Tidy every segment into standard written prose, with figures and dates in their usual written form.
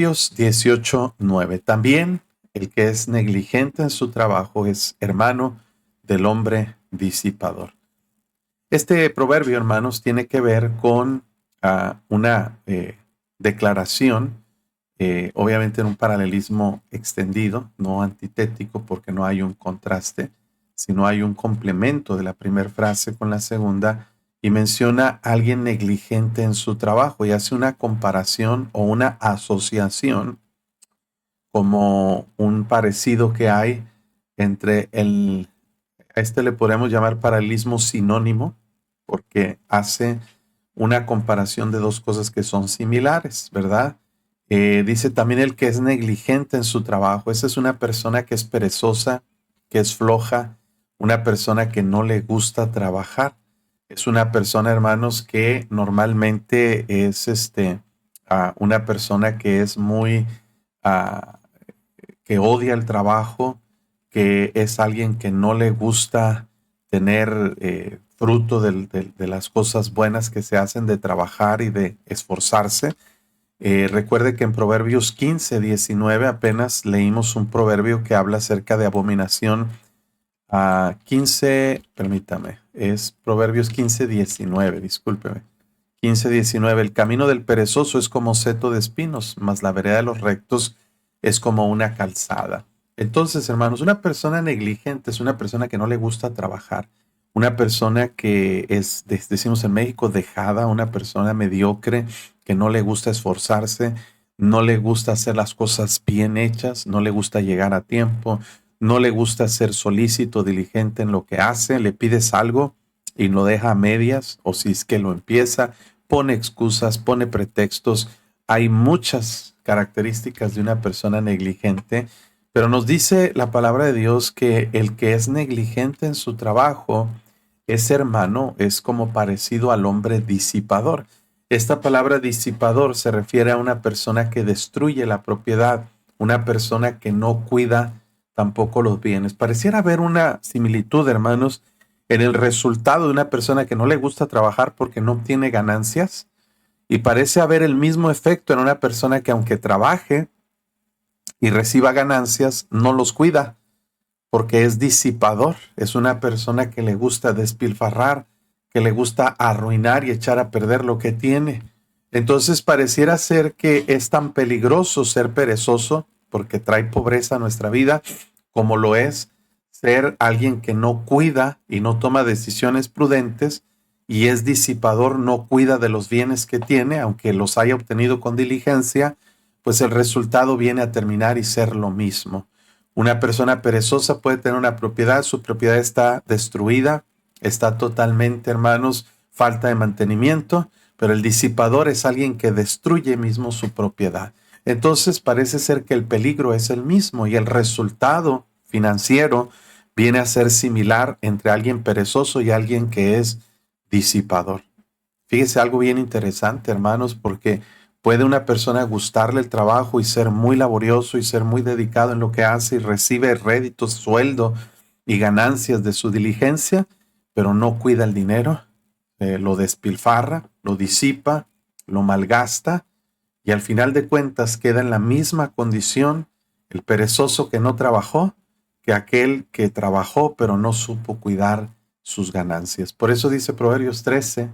Proverbios 18:9. También el que es negligente en su trabajo es hermano del hombre disipador. Este proverbio, hermanos, tiene que ver con una declaración, obviamente en un paralelismo extendido, no antitético, porque no hay un contraste, sino hay un complemento de la primera frase con la segunda, y menciona a alguien negligente en su trabajo y hace una comparación o una asociación como un parecido que hay entre a este le podríamos llamar paralelismo sinónimo, porque hace una comparación de dos cosas que son similares, ¿verdad? Dice también el que es negligente en su trabajo. Esa es una persona que es perezosa, que es floja, una persona que no le gusta trabajar. Es una persona, hermanos, que normalmente es una persona que es muy, ah, que odia el trabajo, que es alguien que no le gusta tener fruto de las cosas buenas que se hacen de trabajar y de esforzarse. Recuerde que en Proverbios 15:19 apenas leímos un proverbio que habla acerca de abominación. 15, permítame, es Proverbios 15:19, discúlpeme. 15:19, el camino del perezoso es como seto de espinos, mas la vereda de los rectos es como una calzada. Entonces, hermanos, una persona negligente es una persona que no le gusta trabajar, una persona que es, decimos en México, dejada, una persona mediocre, que no le gusta esforzarse, no le gusta hacer las cosas bien hechas, no le gusta llegar a tiempo, no le gusta ser solícito, diligente en lo que hace, le pides algo y lo deja a medias, o si es que lo empieza, pone excusas, pone pretextos. Hay muchas características de una persona negligente, pero nos dice la palabra de Dios que el que es negligente en su trabajo, ese hermano es como parecido al hombre disipador. Esta palabra disipador se refiere a una persona que destruye la propiedad, una persona que no cuida tampoco los bienes. Pareciera haber una similitud, hermanos, en el resultado de una persona que no le gusta trabajar porque no obtiene ganancias, y parece haber el mismo efecto en una persona que aunque trabaje y reciba ganancias, no los cuida porque es disipador. Es una persona que le gusta despilfarrar, que le gusta arruinar y echar a perder lo que tiene. Entonces pareciera ser que es tan peligroso ser perezoso porque trae pobreza a nuestra vida, como lo es ser alguien que no cuida y no toma decisiones prudentes y es disipador, no cuida de los bienes que tiene, aunque los haya obtenido con diligencia, pues el resultado viene a terminar y ser lo mismo. Una persona perezosa puede tener una propiedad, su propiedad está destruida, está totalmente, hermanos, falta de mantenimiento, pero el disipador es alguien que destruye mismo su propiedad. Entonces parece ser que el peligro es el mismo y el resultado financiero viene a ser similar entre alguien perezoso y alguien que es disipador. Fíjese algo bien interesante, hermanos, porque puede una persona gustarle el trabajo y ser muy laborioso y ser muy dedicado en lo que hace y recibe réditos, sueldo y ganancias de su diligencia, pero no cuida el dinero, lo despilfarra, lo disipa, lo malgasta y al final de cuentas queda en la misma condición el perezoso que no trabajó que aquel que trabajó pero no supo cuidar sus ganancias. Por eso dice Proverbios 13,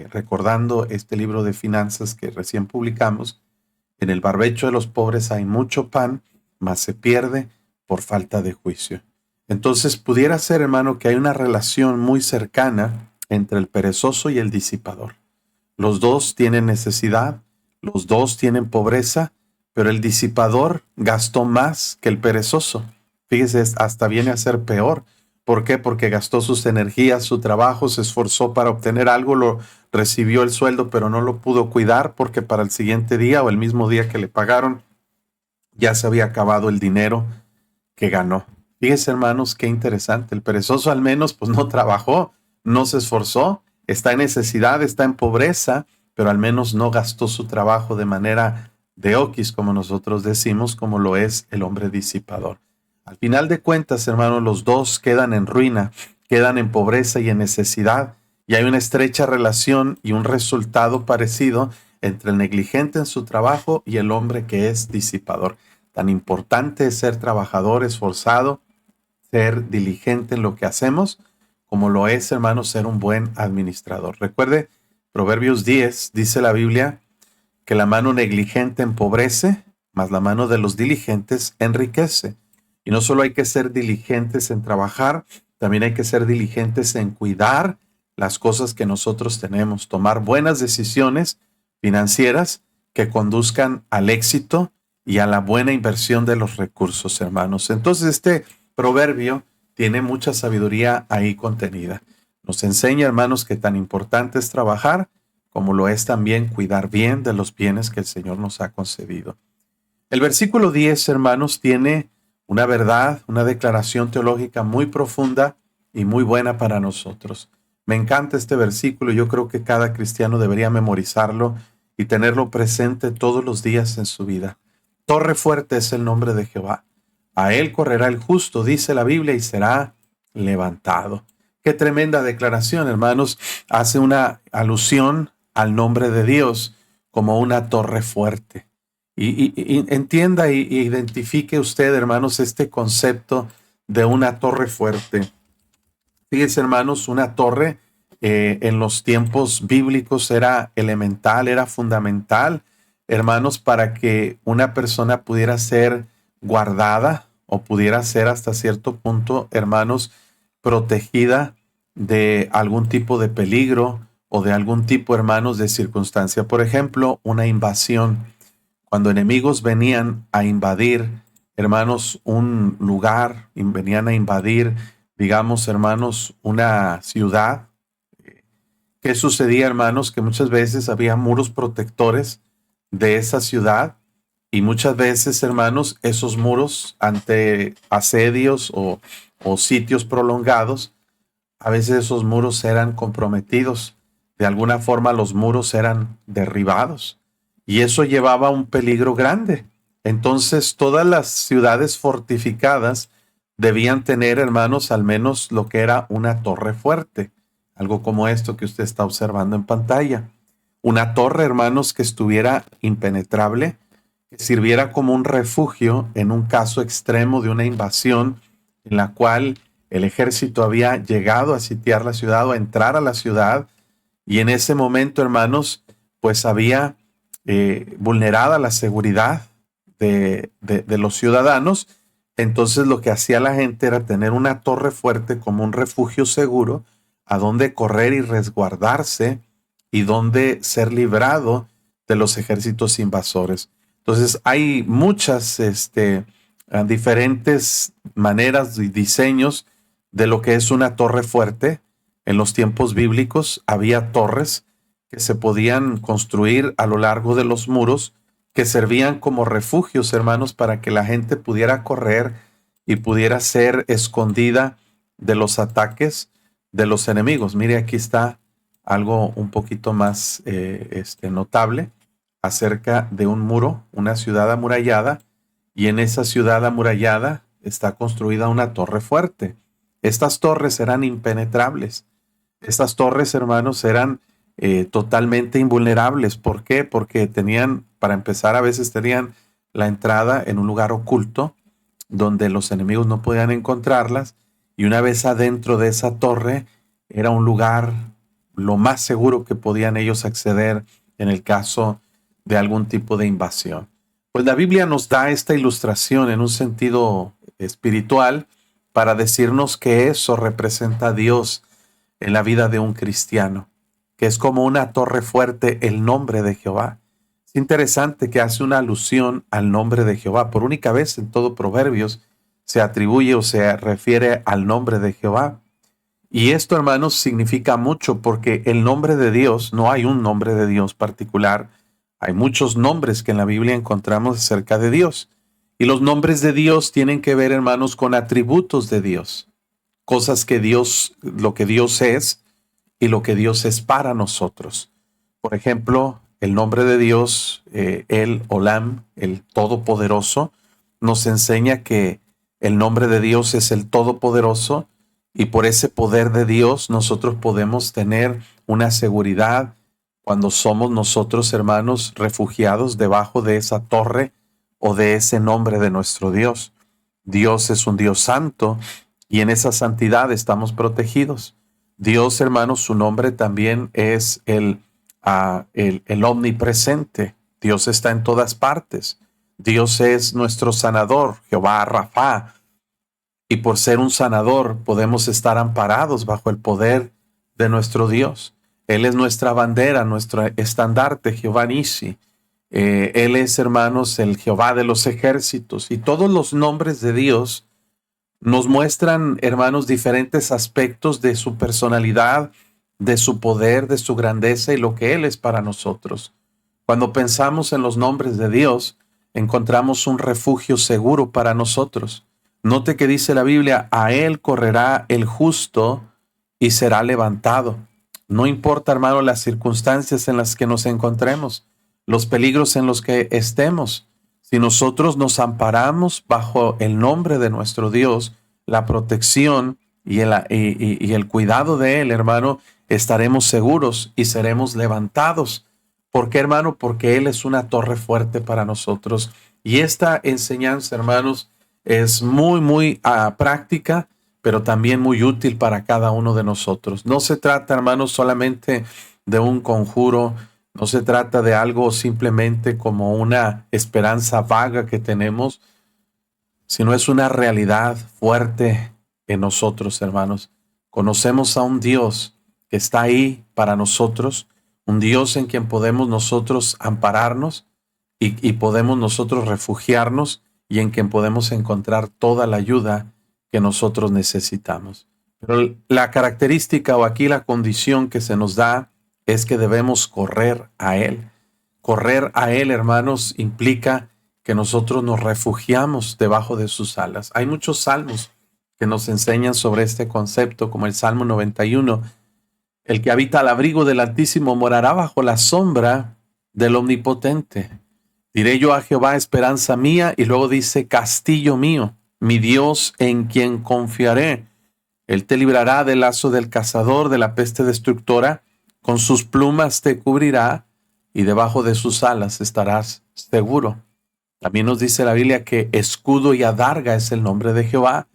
recordando este libro de finanzas que recién publicamos, en el barbecho de los pobres hay mucho pan, mas se pierde por falta de juicio. Entonces pudiera ser, hermano, que hay una relación muy cercana entre el perezoso y el disipador. Los dos tienen necesidad, los dos tienen pobreza, pero el disipador gastó más que el perezoso. Fíjese, hasta viene a ser peor. ¿Por qué? Porque gastó sus energías, su trabajo, se esforzó para obtener algo, lo recibió el sueldo, pero no lo pudo cuidar porque para el siguiente día o el mismo día que le pagaron, ya se había acabado el dinero que ganó. Fíjense, hermanos, qué interesante. El perezoso al menos pues no trabajó, no se esforzó, está en necesidad, está en pobreza, pero al menos no gastó su trabajo de manera de oquis, como nosotros decimos, como lo es el hombre disipador. Al final de cuentas, hermanos, los dos quedan en ruina, quedan en pobreza y en necesidad, y hay una estrecha relación y un resultado parecido entre el negligente en su trabajo y el hombre que es disipador. Tan importante es ser trabajador, esforzado, ser diligente en lo que hacemos, como lo es, hermanos, ser un buen administrador. Recuerde, Proverbios 10 dice la Biblia que la mano negligente empobrece, mas la mano de los diligentes enriquece. Y no solo hay que ser diligentes en trabajar, también hay que ser diligentes en cuidar las cosas que nosotros tenemos, tomar buenas decisiones financieras que conduzcan al éxito y a la buena inversión de los recursos, hermanos. Entonces, este proverbio tiene mucha sabiduría ahí contenida. Nos enseña, hermanos, que tan importante es trabajar como lo es también cuidar bien de los bienes que el Señor nos ha concedido. El versículo 10, hermanos, tiene una verdad, una declaración teológica muy profunda y muy buena para nosotros. Me encanta este versículo, yo creo que cada cristiano debería memorizarlo y tenerlo presente todos los días en su vida. Torre fuerte es el nombre de Jehová. A él correrá el justo, dice la Biblia, y será levantado. Qué tremenda declaración, hermanos. Hace una alusión al nombre de Dios como una torre fuerte. Y entienda y identifique usted, hermanos, este concepto de una torre fuerte. Fíjense, hermanos, una torre en los tiempos bíblicos era elemental, era fundamental, hermanos, para que una persona pudiera ser guardada o pudiera ser hasta cierto punto, hermanos, protegida de algún tipo de peligro o de algún tipo, hermanos, de circunstancia. Por ejemplo, una invasión. Cuando enemigos venían a invadir, hermanos, un lugar, venían a invadir, digamos, hermanos, una ciudad. ¿Qué sucedía, hermanos? Que muchas veces había muros protectores de esa ciudad y muchas veces, hermanos, esos muros ante asedios o sitios prolongados, a veces esos muros eran comprometidos. De alguna forma los muros eran derribados y eso llevaba a un peligro grande. Entonces todas las ciudades fortificadas debían tener, hermanos, al menos lo que era una torre fuerte, algo como esto que usted está observando en pantalla. Una torre, hermanos, que estuviera impenetrable, que sirviera como un refugio en un caso extremo de una invasión en la cual el ejército había llegado a sitiar la ciudad o a entrar a la ciudad, y en ese momento, hermanos, pues había vulnerada la seguridad de los ciudadanos. Entonces lo que hacía la gente era tener una torre fuerte como un refugio seguro a donde correr y resguardarse y donde ser librado de los ejércitos invasores. Entonces hay muchas diferentes maneras y diseños de lo que es una torre fuerte. En los tiempos bíblicos había torres que se podían construir a lo largo de los muros, que servían como refugios, hermanos, para que la gente pudiera correr y pudiera ser escondida de los ataques de los enemigos. Mire, aquí está algo un poquito más notable acerca de un muro, una ciudad amurallada, y en esa ciudad amurallada está construida una torre fuerte. Estas torres eran impenetrables. Estas torres, hermanos, eran totalmente invulnerables. ¿Por qué? Porque tenían, para empezar, a veces tenían la entrada en un lugar oculto donde los enemigos no podían encontrarlas, y una vez adentro de esa torre era un lugar lo más seguro que podían ellos acceder en el caso de algún tipo de invasión. Pues la Biblia nos da esta ilustración en un sentido espiritual para decirnos que eso representa a Dios en la vida de un cristiano, que es como una torre fuerte, el nombre de Jehová. Es interesante que hace una alusión al nombre de Jehová. Por única vez en todo Proverbios se atribuye o se refiere al nombre de Jehová. Y esto, hermanos, significa mucho porque el nombre de Dios, no hay un nombre de Dios particular. Hay muchos nombres que en la Biblia encontramos acerca de Dios. Y los nombres de Dios tienen que ver, hermanos, con atributos de Dios. Cosas que Dios, lo que Dios es y lo que Dios es para nosotros. Por ejemplo, el nombre de Dios, el Olam, el Todopoderoso, nos enseña que el nombre de Dios es el Todopoderoso, y por ese poder de Dios nosotros podemos tener una seguridad cuando somos nosotros, hermanos, refugiados debajo de esa torre o de ese nombre de nuestro Dios. Dios es un Dios santo y en esa santidad estamos protegidos. Dios, hermanos, su nombre también es el omnipresente. Dios está en todas partes. Dios es nuestro sanador, Jehová Rafa. Y por ser un sanador podemos estar amparados bajo el poder de nuestro Dios. Él es nuestra bandera, nuestro estandarte, Jehová Nisi. Él es, hermanos, el Jehová de los ejércitos. Y todos los nombres de Dios nos muestran, hermanos, diferentes aspectos de su personalidad, de su poder, de su grandeza y lo que Él es para nosotros. Cuando pensamos en los nombres de Dios, encontramos un refugio seguro para nosotros. Note que dice la Biblia, a Él correrá el justo y será levantado. No importa, hermano, las circunstancias en las que nos encontremos, los peligros en los que estemos. Si nosotros nos amparamos bajo el nombre de nuestro Dios, la protección y el cuidado de Él, hermano, estaremos seguros y seremos levantados. ¿Por qué, hermano? Porque Él es una torre fuerte para nosotros. Y esta enseñanza, hermanos, es muy práctica, pero también muy útil para cada uno de nosotros. No se trata, hermanos, solamente de un conjuro. No se trata de algo simplemente como una esperanza vaga que tenemos, sino es una realidad fuerte en nosotros, hermanos. Conocemos a un Dios que está ahí para nosotros, un Dios en quien podemos nosotros ampararnos y podemos nosotros refugiarnos y en quien podemos encontrar toda la ayuda que nosotros necesitamos. Pero la característica o aquí la condición que se nos da es que debemos correr a Él. Correr a Él, hermanos, implica que nosotros nos refugiamos debajo de sus alas. Hay muchos salmos que nos enseñan sobre este concepto, como el Salmo 91. El que habita al abrigo del Altísimo morará bajo la sombra del Omnipotente. Diré yo a Jehová, esperanza mía, y luego dice, castillo mío, mi Dios en quien confiaré. Él te librará del lazo del cazador, de la peste destructora. Con sus plumas te cubrirá y debajo de sus alas estarás seguro. También nos dice la Biblia que escudo y adarga es el nombre de Jehová.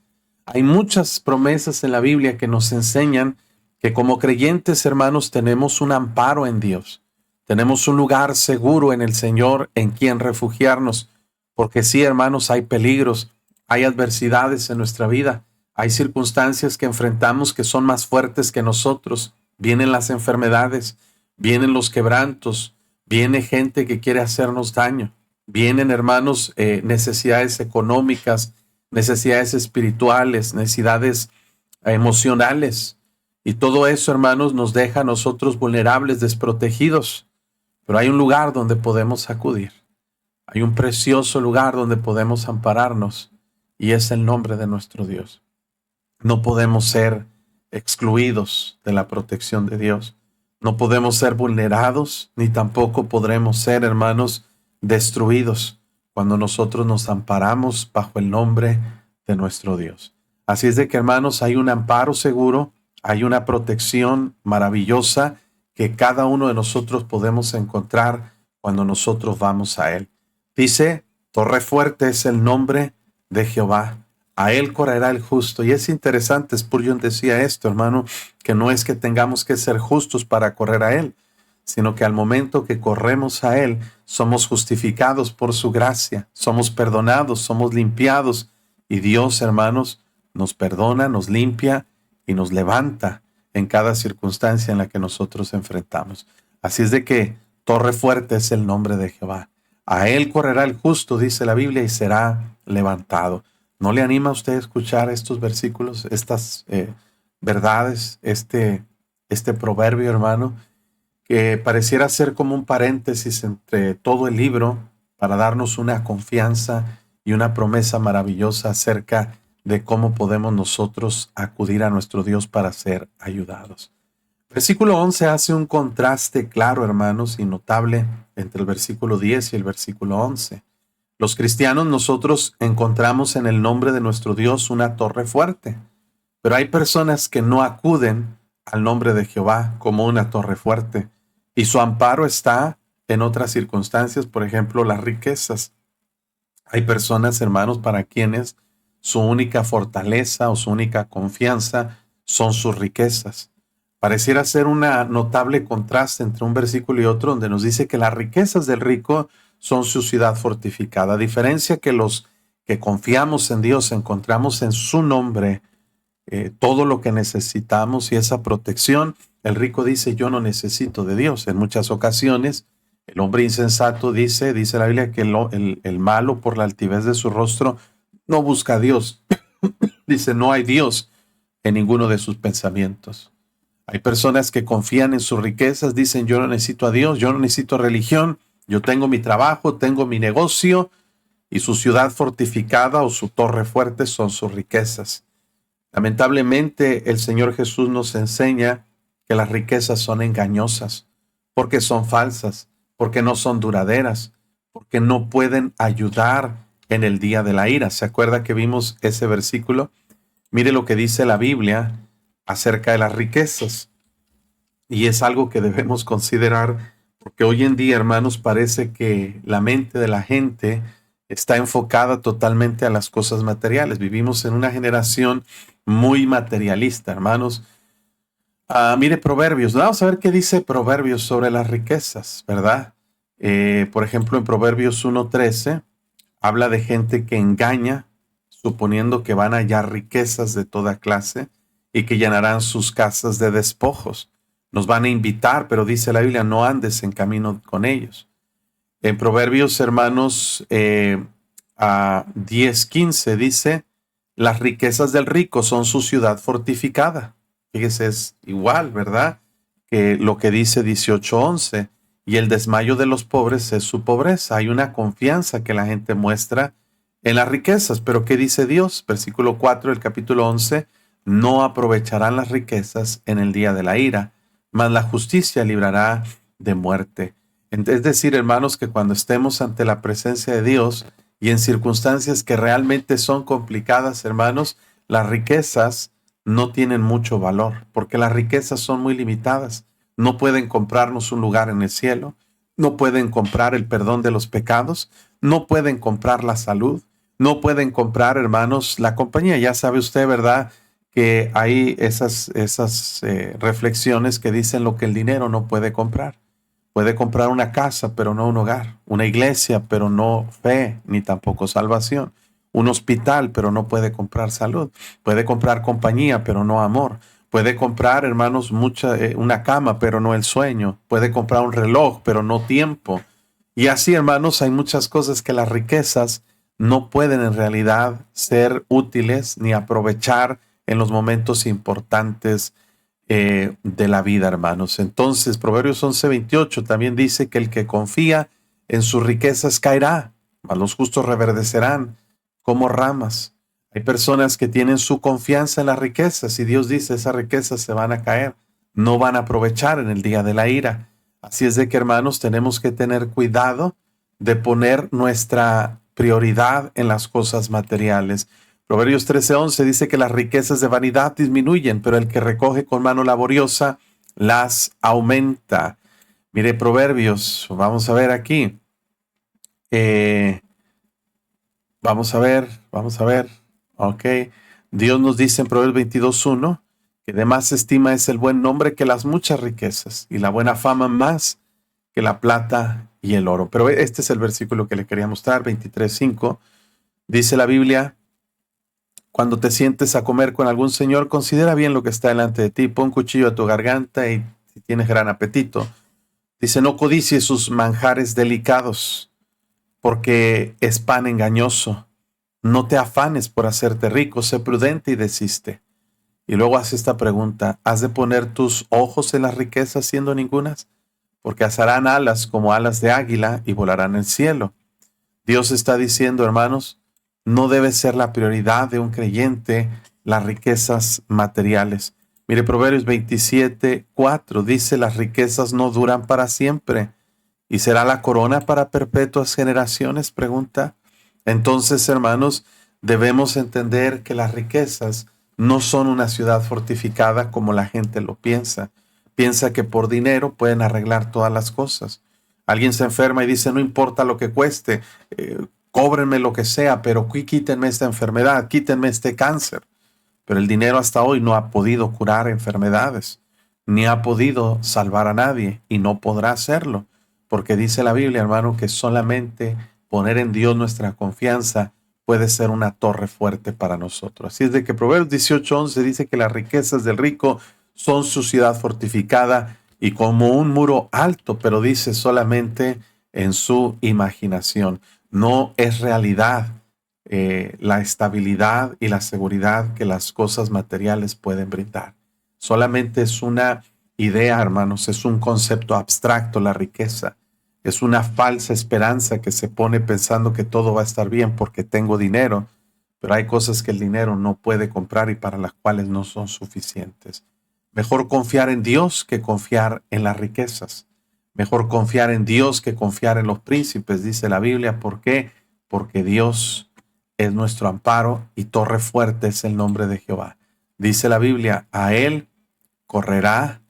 Hay muchas promesas en la Biblia que nos enseñan que como creyentes, hermanos, tenemos un amparo en Dios. Tenemos un lugar seguro en el Señor en quien refugiarnos. Porque sí, hermanos, hay peligros, hay adversidades en nuestra vida. Hay circunstancias que enfrentamos que son más fuertes que nosotros. Vienen las enfermedades, vienen los quebrantos, viene gente que quiere hacernos daño. Vienen, hermanos, necesidades económicas, necesidades espirituales, necesidades emocionales. Y todo eso, hermanos, nos deja a nosotros vulnerables, desprotegidos. Pero hay un lugar donde podemos acudir. Hay un precioso lugar donde podemos ampararnos y es el nombre de nuestro Dios. No podemos ser excluidos de la protección de Dios. No podemos ser vulnerados, ni tampoco podremos ser, hermanos, destruidos cuando nosotros nos amparamos bajo el nombre de nuestro Dios. Así es de que, hermanos, hay un amparo seguro, hay una protección maravillosa que cada uno de nosotros podemos encontrar cuando nosotros vamos a Él. Dice, torre fuerte es el nombre de Jehová. A Él correrá el justo. Y es interesante, Spurgeon decía esto, hermano, que no es que tengamos que ser justos para correr a Él, sino que al momento que corremos a Él, somos justificados por su gracia, somos perdonados, somos limpiados. Y Dios, hermanos, nos perdona, nos limpia y nos levanta en cada circunstancia en la que nosotros enfrentamos. Así es de que torre fuerte es el nombre de Jehová. A Él correrá el justo, dice la Biblia, y será levantado. ¿No le anima a usted a escuchar estos versículos, estas verdades, este proverbio, hermano, que pareciera ser como un paréntesis entre todo el libro para darnos una confianza y una promesa maravillosa acerca de cómo podemos nosotros acudir a nuestro Dios para ser ayudados? Versículo 11 hace un contraste claro, hermanos, y notable entre el versículo 10 y el versículo 11. Los cristianos nosotros encontramos en el nombre de nuestro Dios una torre fuerte, pero hay personas que no acuden al nombre de Jehová como una torre fuerte Y su amparo está en otras circunstancias, por ejemplo, las riquezas. Hay personas, hermanos, para quienes su única fortaleza o su única confianza son sus riquezas. Pareciera ser una notable contraste entre un versículo y otro donde nos dice que las riquezas del rico son su ciudad fortificada. A diferencia que los que confiamos en Dios encontramos en su nombre todo lo que necesitamos y esa protección, el rico dice, yo no necesito de Dios. En muchas ocasiones, el hombre insensato dice la Biblia, que el malo por la altivez de su rostro no busca a Dios. Dice, no hay Dios en ninguno de sus pensamientos. Hay personas que confían en sus riquezas, dicen, yo no necesito a Dios, yo no necesito religión, yo tengo mi trabajo, tengo mi negocio, y su ciudad fortificada o su torre fuerte son sus riquezas. Lamentablemente, el Señor Jesús nos enseña que las riquezas son engañosas, porque son falsas, porque no son duraderas, porque no pueden ayudar en el día de la ira. ¿Se acuerda que vimos ese versículo? Mire lo que dice la Biblia acerca de las riquezas. Y es algo que debemos considerar, porque hoy en día, hermanos, parece que la mente de la gente está enfocada totalmente a las cosas materiales. Vivimos en una generación muy materialista, hermanos. Mire Proverbios, vamos a ver qué dice Proverbios sobre las riquezas, ¿verdad? Por ejemplo, en Proverbios 1:13 habla de gente que engaña, suponiendo que van a hallar riquezas de toda clase y que llenarán sus casas de despojos. Nos van a invitar, pero dice la Biblia, no andes en camino con ellos. En Proverbios, hermanos, a 10:15 dice, las riquezas del rico son su ciudad fortificada. Fíjese, es igual, ¿verdad? Que lo que dice 18:11. Y el desmayo de los pobres es su pobreza. Hay una confianza que la gente muestra en las riquezas. Pero ¿qué dice Dios? Versículo 4 del capítulo 11. No aprovecharán las riquezas en el día de la ira, mas la justicia librará de muerte. Es decir, hermanos, que cuando estemos ante la presencia de Dios y en circunstancias que realmente son complicadas, hermanos, las riquezas no tienen mucho valor, porque las riquezas son muy limitadas. No pueden comprarnos un lugar en el cielo, no pueden comprar el perdón de los pecados, no pueden comprar la salud, no pueden comprar, hermanos, la compañía. Ya sabe usted, ¿verdad?, que hay esas reflexiones que dicen lo que el dinero no puede comprar. Puede comprar una casa, pero no un hogar. Una iglesia, pero no fe, ni tampoco salvación. Un hospital, pero no puede comprar salud. Puede comprar compañía, pero no amor. Puede comprar, hermanos, una cama, pero no el sueño. Puede comprar un reloj, pero no tiempo. Y así, hermanos, hay muchas cosas que las riquezas no pueden en realidad ser útiles ni aprovechar en los momentos importantes de la vida, hermanos. Entonces, Proverbios 11:28 también dice que el que confía en sus riquezas caerá, mas los justos reverdecerán como ramas. Hay personas que tienen su confianza en las riquezas y Dios dice, esas riquezas se van a caer, no van a aprovechar en el día de la ira. Así es de que, hermanos, tenemos que tener cuidado de poner nuestra prioridad en las cosas materiales. Proverbios 13:11 dice que las riquezas de vanidad disminuyen, pero el que recoge con mano laboriosa las aumenta. Mire Proverbios, vamos a ver aquí. Vamos a ver. Ok. Dios nos dice en Proverbios 22:1 que de más estima es el buen nombre que las muchas riquezas y la buena fama más que la plata y el oro. Pero este es el versículo que le quería mostrar, 23:5. Dice la Biblia, cuando te sientes a comer con algún señor, considera bien lo que está delante de ti, pon cuchillo a tu garganta y si tienes gran apetito. Dice, no codicies sus manjares delicados, porque es pan engañoso. No te afanes por hacerte rico, sé prudente y desiste. Y luego hace esta pregunta, ¿has de poner tus ojos en las riquezas siendo ningunas? Porque asarán alas como alas de águila y volarán en el cielo. Dios está diciendo, hermanos, no debe ser la prioridad de un creyente las riquezas materiales. Mire, Proverbios 27:4 dice, las riquezas no duran para siempre. ¿Y será la corona para perpetuas generaciones? Pregunta. Entonces, hermanos, debemos entender que las riquezas no son una ciudad fortificada como la gente lo piensa. piensa que por dinero pueden arreglar todas las cosas. Alguien se enferma y dice, no importa lo que cueste, cóbrenme lo que sea, pero quítenme esta enfermedad, quítenme este cáncer. Pero el dinero hasta hoy no ha podido curar enfermedades, ni ha podido salvar a nadie y no podrá hacerlo, porque dice la Biblia, hermano, que solamente poner en Dios nuestra confianza puede ser una torre fuerte para nosotros. Así es de que Proverbios 18:11 dice que las riquezas del rico son su ciudad fortificada y como un muro alto, pero dice solamente en su imaginación. No es realidad la estabilidad y la seguridad que las cosas materiales pueden brindar. Solamente es una idea, hermanos, es un concepto abstracto la riqueza. Es una falsa esperanza que se pone pensando que todo va a estar bien porque tengo dinero, pero hay cosas que el dinero no puede comprar y para las cuales no son suficientes. Mejor confiar en Dios que confiar en las riquezas. Mejor confiar en Dios que confiar en los príncipes, dice la Biblia. ¿Por qué? Porque Dios es nuestro amparo y torre fuerte es el nombre de Jehová. Dice la Biblia, a él correrá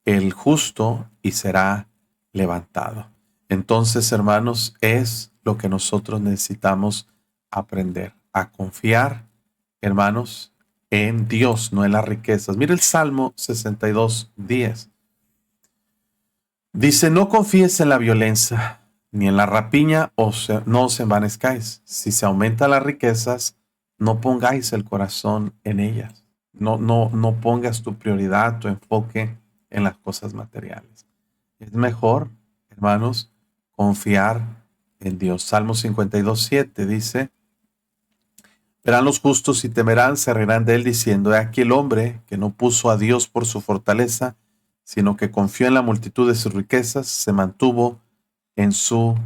el justo y será levantado. Entonces, hermanos, es lo que nosotros necesitamos aprender, a confiar, hermanos, en Dios, no en las riquezas. Mire el Salmo 62:10. Dice, no confíes en la violencia, ni en la rapiña, no os envanezcáis. Si se aumentan las riquezas, no pongáis el corazón en ellas. No pongas tu prioridad, tu enfoque en las cosas materiales. Es mejor, hermanos, confiar en Dios. Salmo 52:7 dice, verán los justos y temerán, se reirán de él diciendo, he aquí el hombre que no puso a Dios por su fortaleza, sino que confió en la multitud de sus riquezas, se mantuvo en su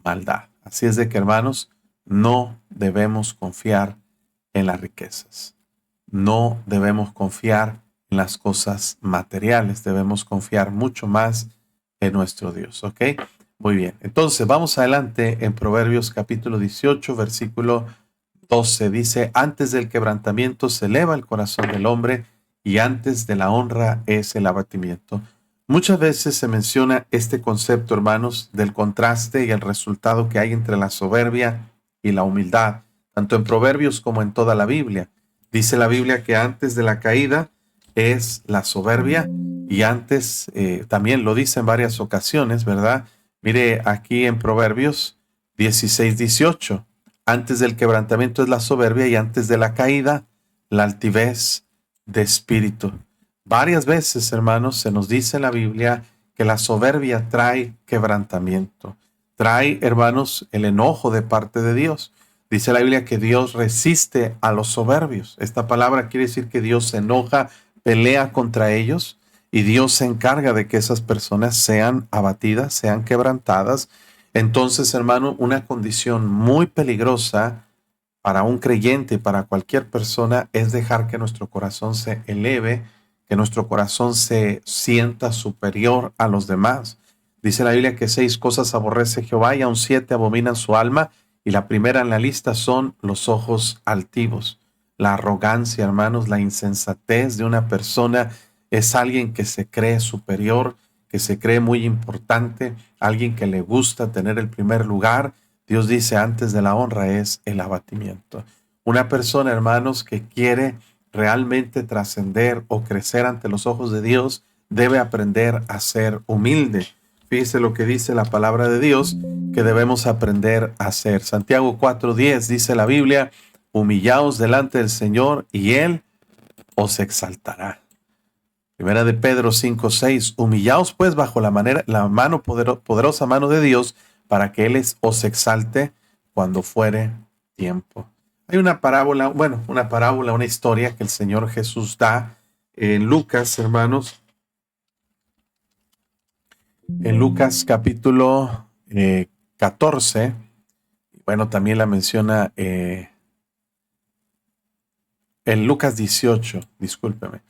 maldad. Así es de que, hermanos, no debemos confiar en las riquezas. No debemos confiar en las cosas materiales. Debemos confiar mucho más en nuestro Dios. ¿Ok? Muy bien. Entonces, vamos adelante en Proverbios capítulo 18, versículo 12. Dice, antes del quebrantamiento se eleva el corazón del hombre y antes de la honra es el abatimiento. Muchas veces se menciona este concepto, hermanos, del contraste y el resultado que hay entre la soberbia y la humildad, tanto en Proverbios como en toda la Biblia. Dice la Biblia que antes de la caída es la soberbia y antes, también lo dice en varias ocasiones, ¿verdad? Mire aquí en Proverbios 16:18, antes del quebrantamiento es la soberbia y antes de la caída la altivez de espíritu. Varias veces, hermanos, se nos dice en la Biblia que la soberbia trae quebrantamiento. Trae, hermanos, el enojo de parte de Dios. Dice la Biblia que Dios resiste a los soberbios. Esta palabra quiere decir que Dios se enoja, pelea contra ellos y Dios se encarga de que esas personas sean abatidas, sean quebrantadas. Entonces, hermano, una condición muy peligrosa para un creyente, para cualquier persona, es dejar que nuestro corazón se eleve, que nuestro corazón se sienta superior a los demás. Dice la Biblia que 6 cosas aborrece Jehová y aun 7 abominan su alma, y la primera en la lista son los ojos altivos. La arrogancia, hermanos, la insensatez de una persona es alguien que se cree superior, que se cree muy importante, alguien que le gusta tener el primer lugar. Dios dice, antes de la honra es el abatimiento. Una persona, hermanos, que quiere realmente trascender o crecer ante los ojos de Dios, debe aprender a ser humilde. Fíjese lo que dice la palabra de Dios, que debemos aprender a hacer. Santiago 4:10 dice la Biblia, humillaos delante del Señor y Él os exaltará. Primera de Pedro 5:6, humillaos pues bajo la mano poderosa mano de Dios, para que Él os exalte cuando fuere tiempo. Hay una parábola, una historia que el Señor Jesús da en Lucas, hermanos. En Lucas capítulo 14, bueno, también la menciona en Lucas 18, discúlpeme.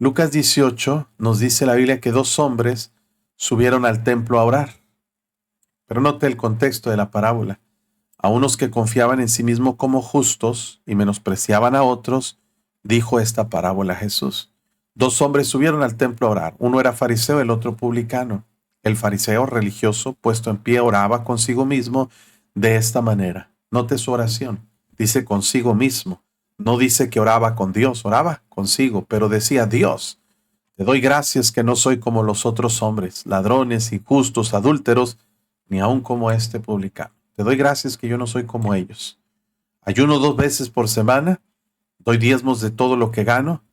Lucas 18 nos dice la Biblia que 2 hombres subieron al templo a orar. Pero note el contexto de la parábola. A unos que confiaban en sí mismos como justos y menospreciaban a otros, dijo esta parábola Jesús. Dos hombres subieron al templo a orar. Uno era fariseo, el otro publicano. El fariseo religioso, puesto en pie, oraba consigo mismo de esta manera. Note su oración. Dice consigo mismo. No dice que oraba con Dios, oraba consigo, pero decía: Dios, te doy gracias que no soy como los otros hombres, ladrones, injustos, adúlteros, ni aun como este publicano. Te doy gracias que yo no soy como ellos. Ayuno 2 veces por semana, doy diezmos de todo lo que gano.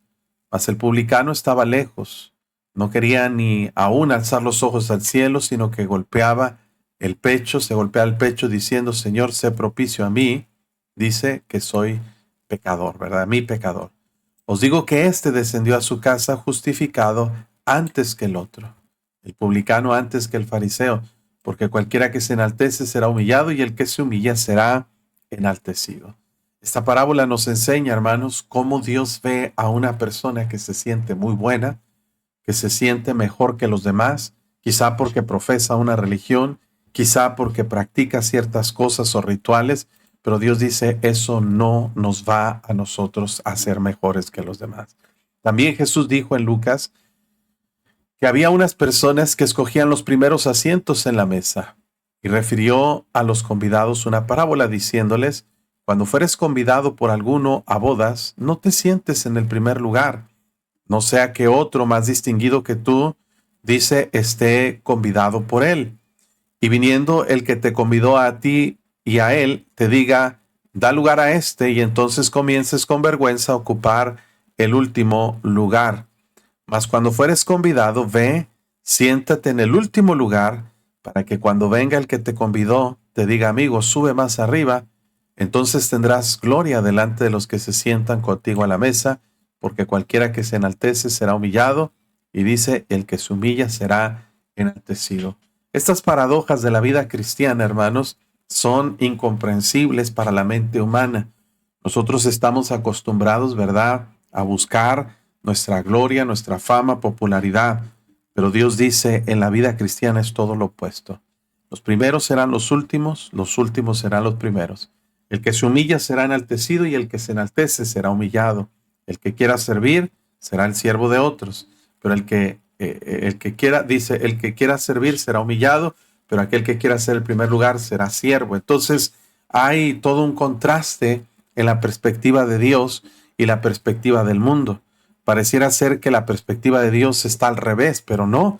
Mas el publicano estaba lejos, no quería ni aún alzar los ojos al cielo, sino que se golpeaba el pecho diciendo: Señor, sé propicio a mí. Dice que soy pecador, ¿verdad? Mi pecador. Os digo que éste descendió a su casa justificado antes que el otro, el publicano antes que el fariseo, porque cualquiera que se enaltece será humillado y el que se humilla será enaltecido. Esta parábola nos enseña, hermanos, cómo Dios ve a una persona que se siente muy buena, que se siente mejor que los demás, quizá porque profesa una religión, quizá porque practica ciertas cosas o rituales, pero Dios dice, eso no nos va a nosotros a ser mejores que los demás. También Jesús dijo en Lucas que había unas personas que escogían los primeros asientos en la mesa y refirió a los convidados una parábola diciéndoles: cuando fueres convidado por alguno a bodas, no te sientes en el primer lugar, no sea que otro más distinguido que tú, dice, esté convidado por él. Y viniendo el que te convidó a ti y a él, te diga: da lugar a este, y entonces comiences con vergüenza a ocupar el último lugar. Mas cuando fueres convidado, ve, siéntate en el último lugar, para que cuando venga el que te convidó, te diga: amigo, sube más arriba. Entonces tendrás gloria delante de los que se sientan contigo a la mesa, porque cualquiera que se enaltece será humillado, y dice, el que se humilla será enaltecido. Estas paradojas de la vida cristiana, hermanos, son incomprensibles para la mente humana. Nosotros estamos acostumbrados, ¿verdad?, a buscar nuestra gloria, nuestra fama, popularidad. Pero Dios dice, en la vida cristiana es todo lo opuesto. Los primeros serán los últimos serán los primeros. El que se humilla será enaltecido y el que se enaltece será humillado. El que quiera servir será el siervo de otros. Pero el que quiera servir será humillado, pero aquel que quiera ser el primer lugar será siervo. Entonces hay todo un contraste en la perspectiva de Dios y la perspectiva del mundo. Pareciera ser que la perspectiva de Dios está al revés, pero no.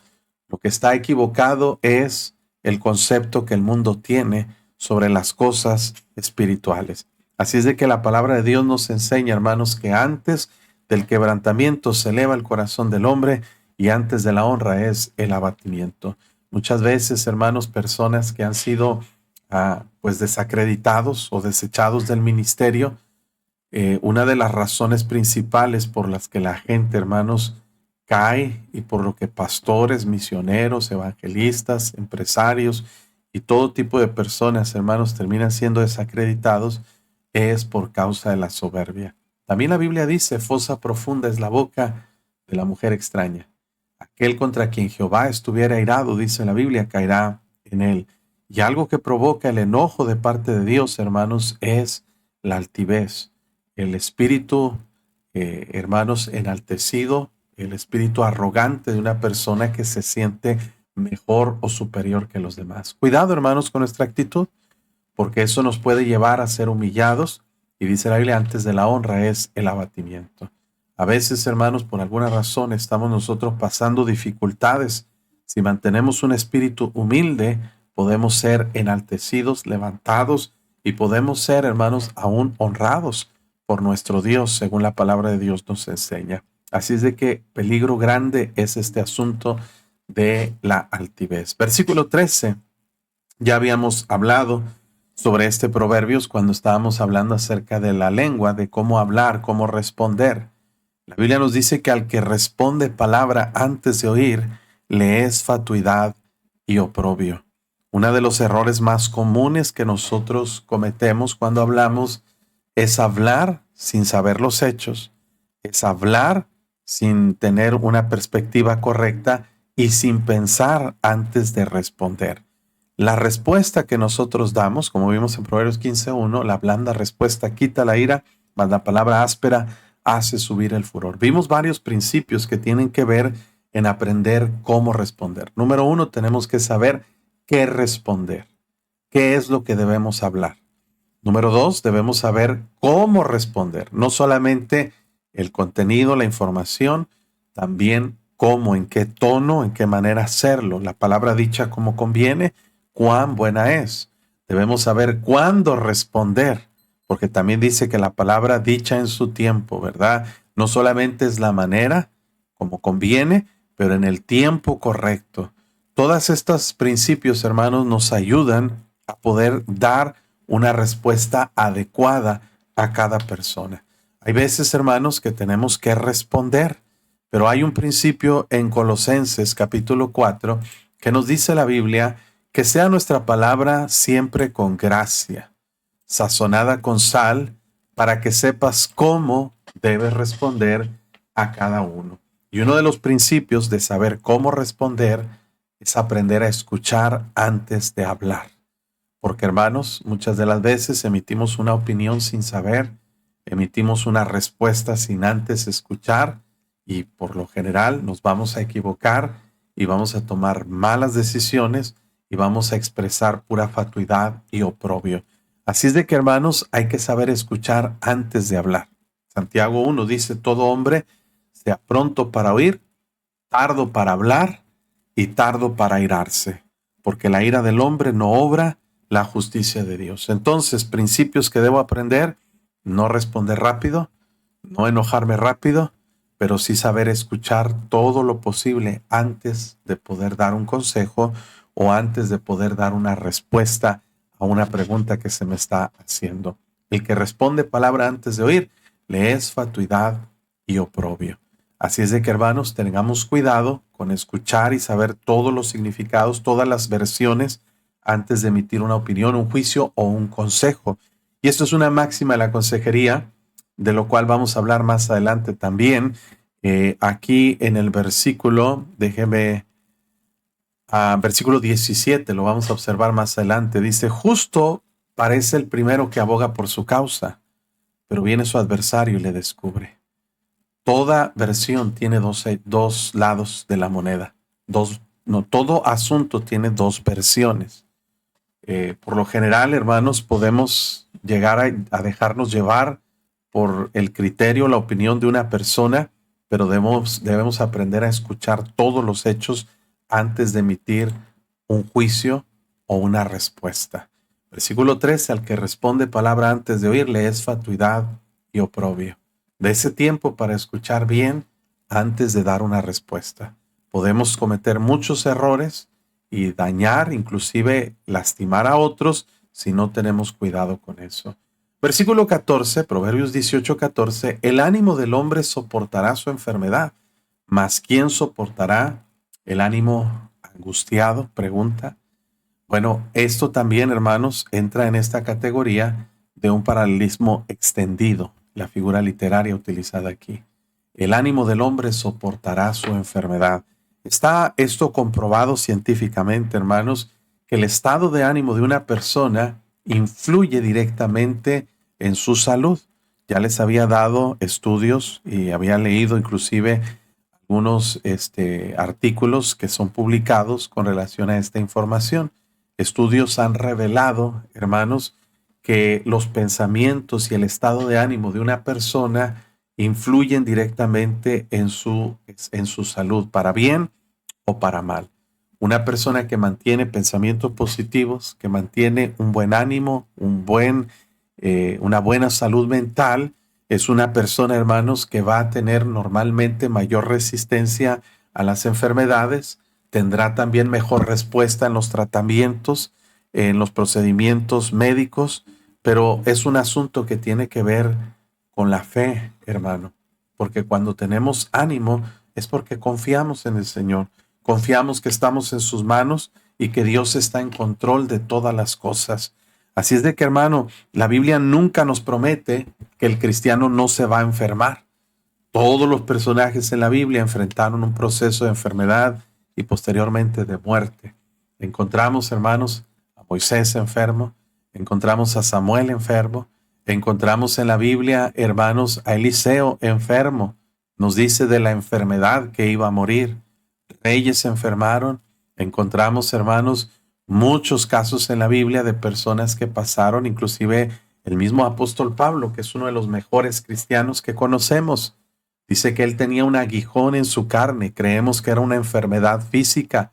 Lo que está equivocado es el concepto que el mundo tiene sobre las cosas espirituales. Así es de que la palabra de Dios nos enseña, hermanos, que antes del quebrantamiento se eleva el corazón del hombre y antes de la honra es el abatimiento. Muchas veces, hermanos, personas que han sido pues desacreditados o desechados del ministerio, una de las razones principales por las que la gente, hermanos, cae y por lo que pastores, misioneros, evangelistas, empresarios y todo tipo de personas, hermanos, terminan siendo desacreditados, es por causa de la soberbia. También la Biblia dice, fosa profunda es la boca de la mujer extraña. Aquel contra quien Jehová estuviera airado, dice la Biblia, caerá en él. Y algo que provoca el enojo de parte de Dios, hermanos, es la altivez. El espíritu, hermanos, enaltecido, el espíritu arrogante de una persona que se siente mejor o superior que los demás. Cuidado, hermanos, con nuestra actitud, porque eso nos puede llevar a ser humillados. Y dice la Biblia, antes de la honra es el abatimiento. A veces, hermanos, por alguna razón estamos nosotros pasando dificultades. Si mantenemos un espíritu humilde, podemos ser enaltecidos, levantados y podemos ser, hermanos, aún honrados por nuestro Dios, según la palabra de Dios nos enseña. Así es de que peligro grande es este asunto de la altivez. Versículo 13. Ya habíamos hablado sobre este Proverbios cuando estábamos hablando acerca de la lengua, de cómo hablar, cómo responder. La Biblia nos dice que al que responde palabra antes de oír, le es fatuidad y oprobio. Uno de los errores más comunes que nosotros cometemos cuando hablamos es hablar sin saber los hechos, es hablar sin tener una perspectiva correcta y sin pensar antes de responder. La respuesta que nosotros damos, como vimos en Proverbios 15:1, la blanda respuesta quita la ira, mas la palabra áspera hace subir el furor. Vimos varios principios que tienen que ver en aprender cómo responder. Número 1, tenemos que saber qué responder. ¿Qué es lo que debemos hablar? Número 2, debemos saber cómo responder. No solamente el contenido, la información, también cómo, en qué tono, en qué manera hacerlo. La palabra dicha como conviene, cuán buena es. Debemos saber cuándo responder, porque también dice que la palabra dicha en su tiempo, ¿verdad? No solamente es la manera, como conviene, pero en el tiempo correcto. Todos estos principios, hermanos, nos ayudan a poder dar una respuesta adecuada a cada persona. Hay veces, hermanos, que tenemos que responder, pero hay un principio en Colosenses capítulo 4 que nos dice la Biblia que sea nuestra palabra siempre con gracia, sazonada con sal, para que sepas cómo debes responder a cada uno. Y uno de los principios de saber cómo responder es aprender a escuchar antes de hablar. Porque, hermanos, muchas de las veces emitimos una opinión sin saber, emitimos una respuesta sin antes escuchar y por lo general nos vamos a equivocar y vamos a tomar malas decisiones y vamos a expresar pura fatuidad y oprobio. Así es de que, hermanos, hay que saber escuchar antes de hablar. Santiago 1 dice, todo hombre sea pronto para oír, tardo para hablar y tardo para airarse, porque la ira del hombre no obra la justicia de Dios. Entonces, principios que debo aprender: no responder rápido, no enojarme rápido, pero sí saber escuchar todo lo posible antes de poder dar un consejo o antes de poder dar una respuesta a una pregunta que se me está haciendo. El que responde palabra antes de oír, le es fatuidad y oprobio. Así es de que, hermanos, tengamos cuidado con escuchar y saber todos los significados, todas las versiones antes de emitir una opinión, un juicio o un consejo. Y esto es una máxima de la consejería, de lo cual vamos a hablar más adelante también. Aquí en el versículo, versículo 17, lo vamos a observar más adelante. Dice, justo parece el primero que aboga por su causa, pero viene su adversario y le descubre. Toda versión tiene dos lados de la moneda. Todo asunto tiene dos versiones. Por lo general, hermanos, podemos llegar a dejarnos llevar por el criterio, la opinión de una persona, pero debemos aprender a escuchar todos los hechos antes de emitir un juicio o una respuesta. Versículo 13, al que responde palabra antes de oír, le es fatuidad y oprobio. De ese tiempo para escuchar bien antes de dar una respuesta. Podemos cometer muchos errores y dañar, inclusive lastimar a otros si no tenemos cuidado con eso. Versículo 14, Proverbios 18:14, el ánimo del hombre soportará su enfermedad, mas ¿quién soportará el ánimo angustiado? Pregunta. Bueno, esto también, hermanos, entra en esta categoría de un paralelismo extendido, la figura literaria utilizada aquí. El ánimo del hombre soportará su enfermedad. Está esto comprobado científicamente, hermanos, que el estado de ánimo de una persona influye directamente en su salud. Ya les había dado estudios y había leído inclusive algunos artículos que son publicados con relación a esta información. Estudios han revelado, hermanos, que los pensamientos y el estado de ánimo de una persona influyen directamente en su salud, para bien o para mal. Una persona que mantiene pensamientos positivos, que mantiene un buen ánimo, una buena salud mental, es una persona, hermanos, que va a tener normalmente mayor resistencia a las enfermedades, tendrá también mejor respuesta en los tratamientos, en los procedimientos médicos, pero es un asunto que tiene que ver con la fe, hermano, porque cuando tenemos ánimo es porque confiamos en el Señor, confiamos que estamos en sus manos y que Dios está en control de todas las cosas. Así es de que, hermano, la Biblia nunca nos promete que el cristiano no se va a enfermar. Todos los personajes en la Biblia enfrentaron un proceso de enfermedad y posteriormente de muerte. Encontramos, hermanos, a Moisés enfermo, encontramos a Samuel enfermo, Encontramos en la Biblia, hermanos, a Eliseo enfermo. Nos dice de la enfermedad que iba a morir. Reyes se enfermaron. Encontramos, hermanos, muchos casos en la Biblia de personas que pasaron, inclusive el mismo apóstol Pablo, que es uno de los mejores cristianos que conocemos. Dice que él tenía un aguijón en su carne. Creemos que era una enfermedad física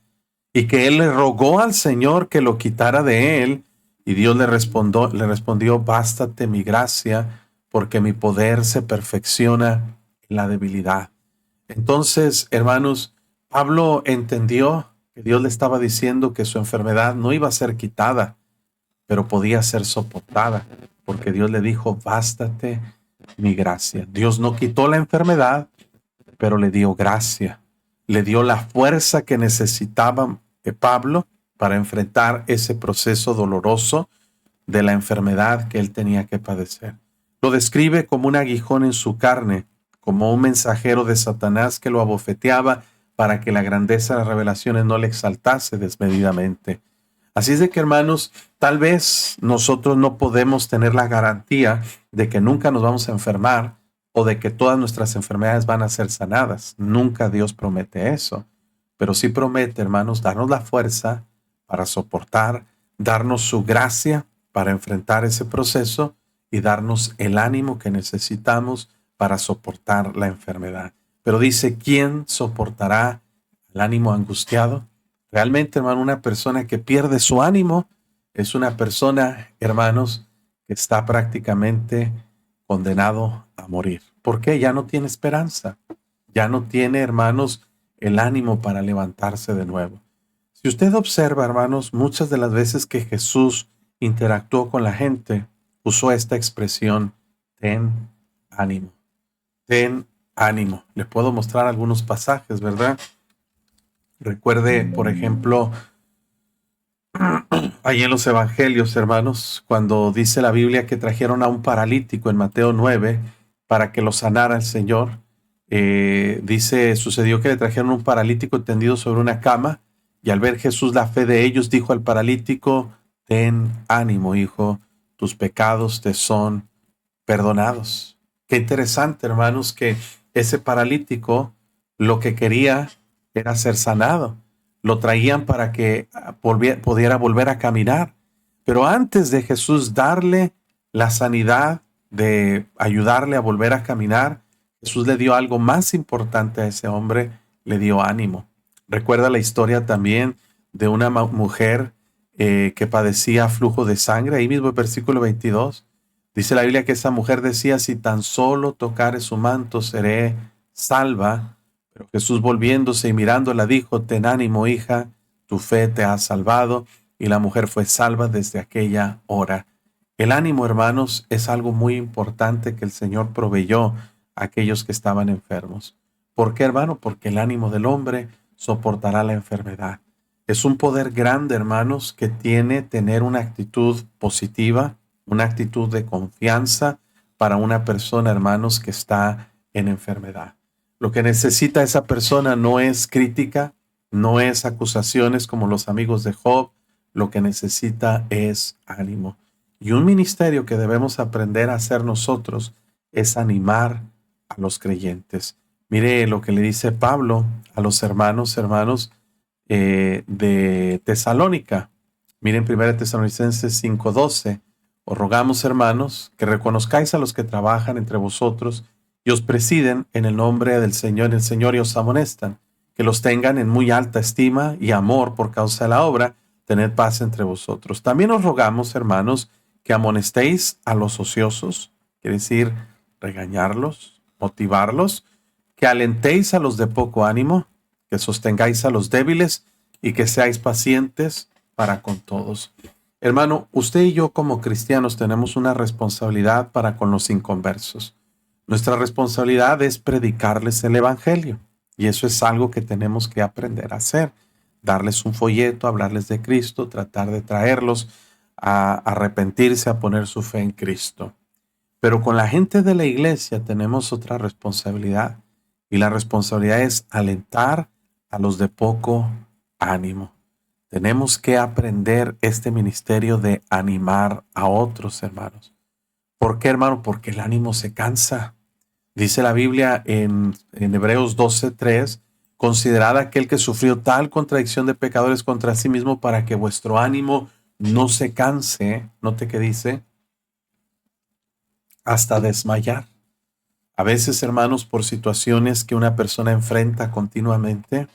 y que él le rogó al Señor que lo quitara de él. Y Dios le respondió, bástate mi gracia, porque mi poder se perfecciona en la debilidad. Entonces, hermanos, Pablo entendió que Dios le estaba diciendo que su enfermedad no iba a ser quitada, pero podía ser soportada, porque Dios le dijo, bástate mi gracia. Dios no quitó la enfermedad, pero le dio gracia, le dio la fuerza que necesitaba Pablo para enfrentar ese proceso doloroso de la enfermedad que él tenía que padecer. Lo describe como un aguijón en su carne, como un mensajero de Satanás que lo abofeteaba para que la grandeza de las revelaciones no le exaltase desmedidamente. Así es de que, hermanos, tal vez nosotros no podemos tener la garantía de que nunca nos vamos a enfermar o de que todas nuestras enfermedades van a ser sanadas. Nunca Dios promete eso. Pero sí promete, hermanos, darnos la fuerza para soportar, darnos su gracia para enfrentar ese proceso y darnos el ánimo que necesitamos para soportar la enfermedad. Pero dice, ¿quién soportará el ánimo angustiado? Realmente, hermano, una persona que pierde su ánimo es una persona, hermanos, que está prácticamente condenado a morir. ¿Por qué? Ya no tiene esperanza. Ya no tiene, hermanos, el ánimo para levantarse de nuevo. Si usted observa, hermanos, muchas de las veces que Jesús interactuó con la gente, usó esta expresión, ten ánimo, ten ánimo. Le puedo mostrar algunos pasajes, ¿verdad? Recuerde, por ejemplo, ahí en los evangelios, hermanos, cuando dice la Biblia que trajeron a un paralítico en Mateo 9 para que lo sanara el Señor, dice, sucedió que le trajeron un paralítico tendido sobre una cama y al ver Jesús la fe de ellos, dijo al paralítico, ten ánimo, hijo, tus pecados te son perdonados. Qué interesante, hermanos, que ese paralítico lo que quería era ser sanado. Lo traían para que pudiera volver a caminar. Pero antes de Jesús darle la sanidad, de ayudarle a volver a caminar, Jesús le dio algo más importante a ese hombre, le dio ánimo. Recuerda la historia también de una mujer que padecía flujo de sangre, ahí mismo el versículo 22. Dice la Biblia que esa mujer decía, si tan solo tocare su manto, seré salva. Pero Jesús volviéndose y mirándola dijo, ten ánimo, hija, tu fe te ha salvado. Y la mujer fue salva desde aquella hora. El ánimo, hermanos, es algo muy importante que el Señor proveyó a aquellos que estaban enfermos. ¿Por qué, hermano? Porque el ánimo del hombre soportará la enfermedad. Es un poder grande, hermanos, que tiene tener una actitud positiva, una actitud de confianza para una persona, hermanos, que está en enfermedad. Lo que necesita esa persona no es crítica, no es acusaciones como los amigos de Job, lo que necesita es ánimo. Y un ministerio que debemos aprender a hacer nosotros es animar a los creyentes. Mire lo que le dice Pablo a los hermanos de Tesalónica. Miren 1 Tesalonicenses 5:12. Os rogamos, hermanos, que reconozcáis a los que trabajan entre vosotros y os presiden en el nombre del Señor, el Señor y os amonestan, que los tengan en muy alta estima y amor por causa de la obra, tened paz entre vosotros. También os rogamos, hermanos, que amonestéis a los ociosos, quiere decir regañarlos, motivarlos, que alentéis a los de poco ánimo, que sostengáis a los débiles y que seáis pacientes para con todos. Hermano, usted y yo como cristianos tenemos una responsabilidad para con los inconversos. Nuestra responsabilidad es predicarles el evangelio y eso es algo que tenemos que aprender a hacer. Darles un folleto, hablarles de Cristo, tratar de traerlos a arrepentirse, a poner su fe en Cristo. Pero con la gente de la iglesia tenemos otra responsabilidad y la responsabilidad es alentar a los de poco ánimo. Tenemos que aprender este ministerio de animar a otros hermanos. ¿Por qué, hermano? Porque el ánimo se cansa. Dice la Biblia en Hebreos 12:3, considerad aquel que sufrió tal contradicción de pecadores contra sí mismo para que vuestro ánimo no se canse, note que dice, hasta desmayar. A veces, hermanos, por situaciones que una persona enfrenta continuamente,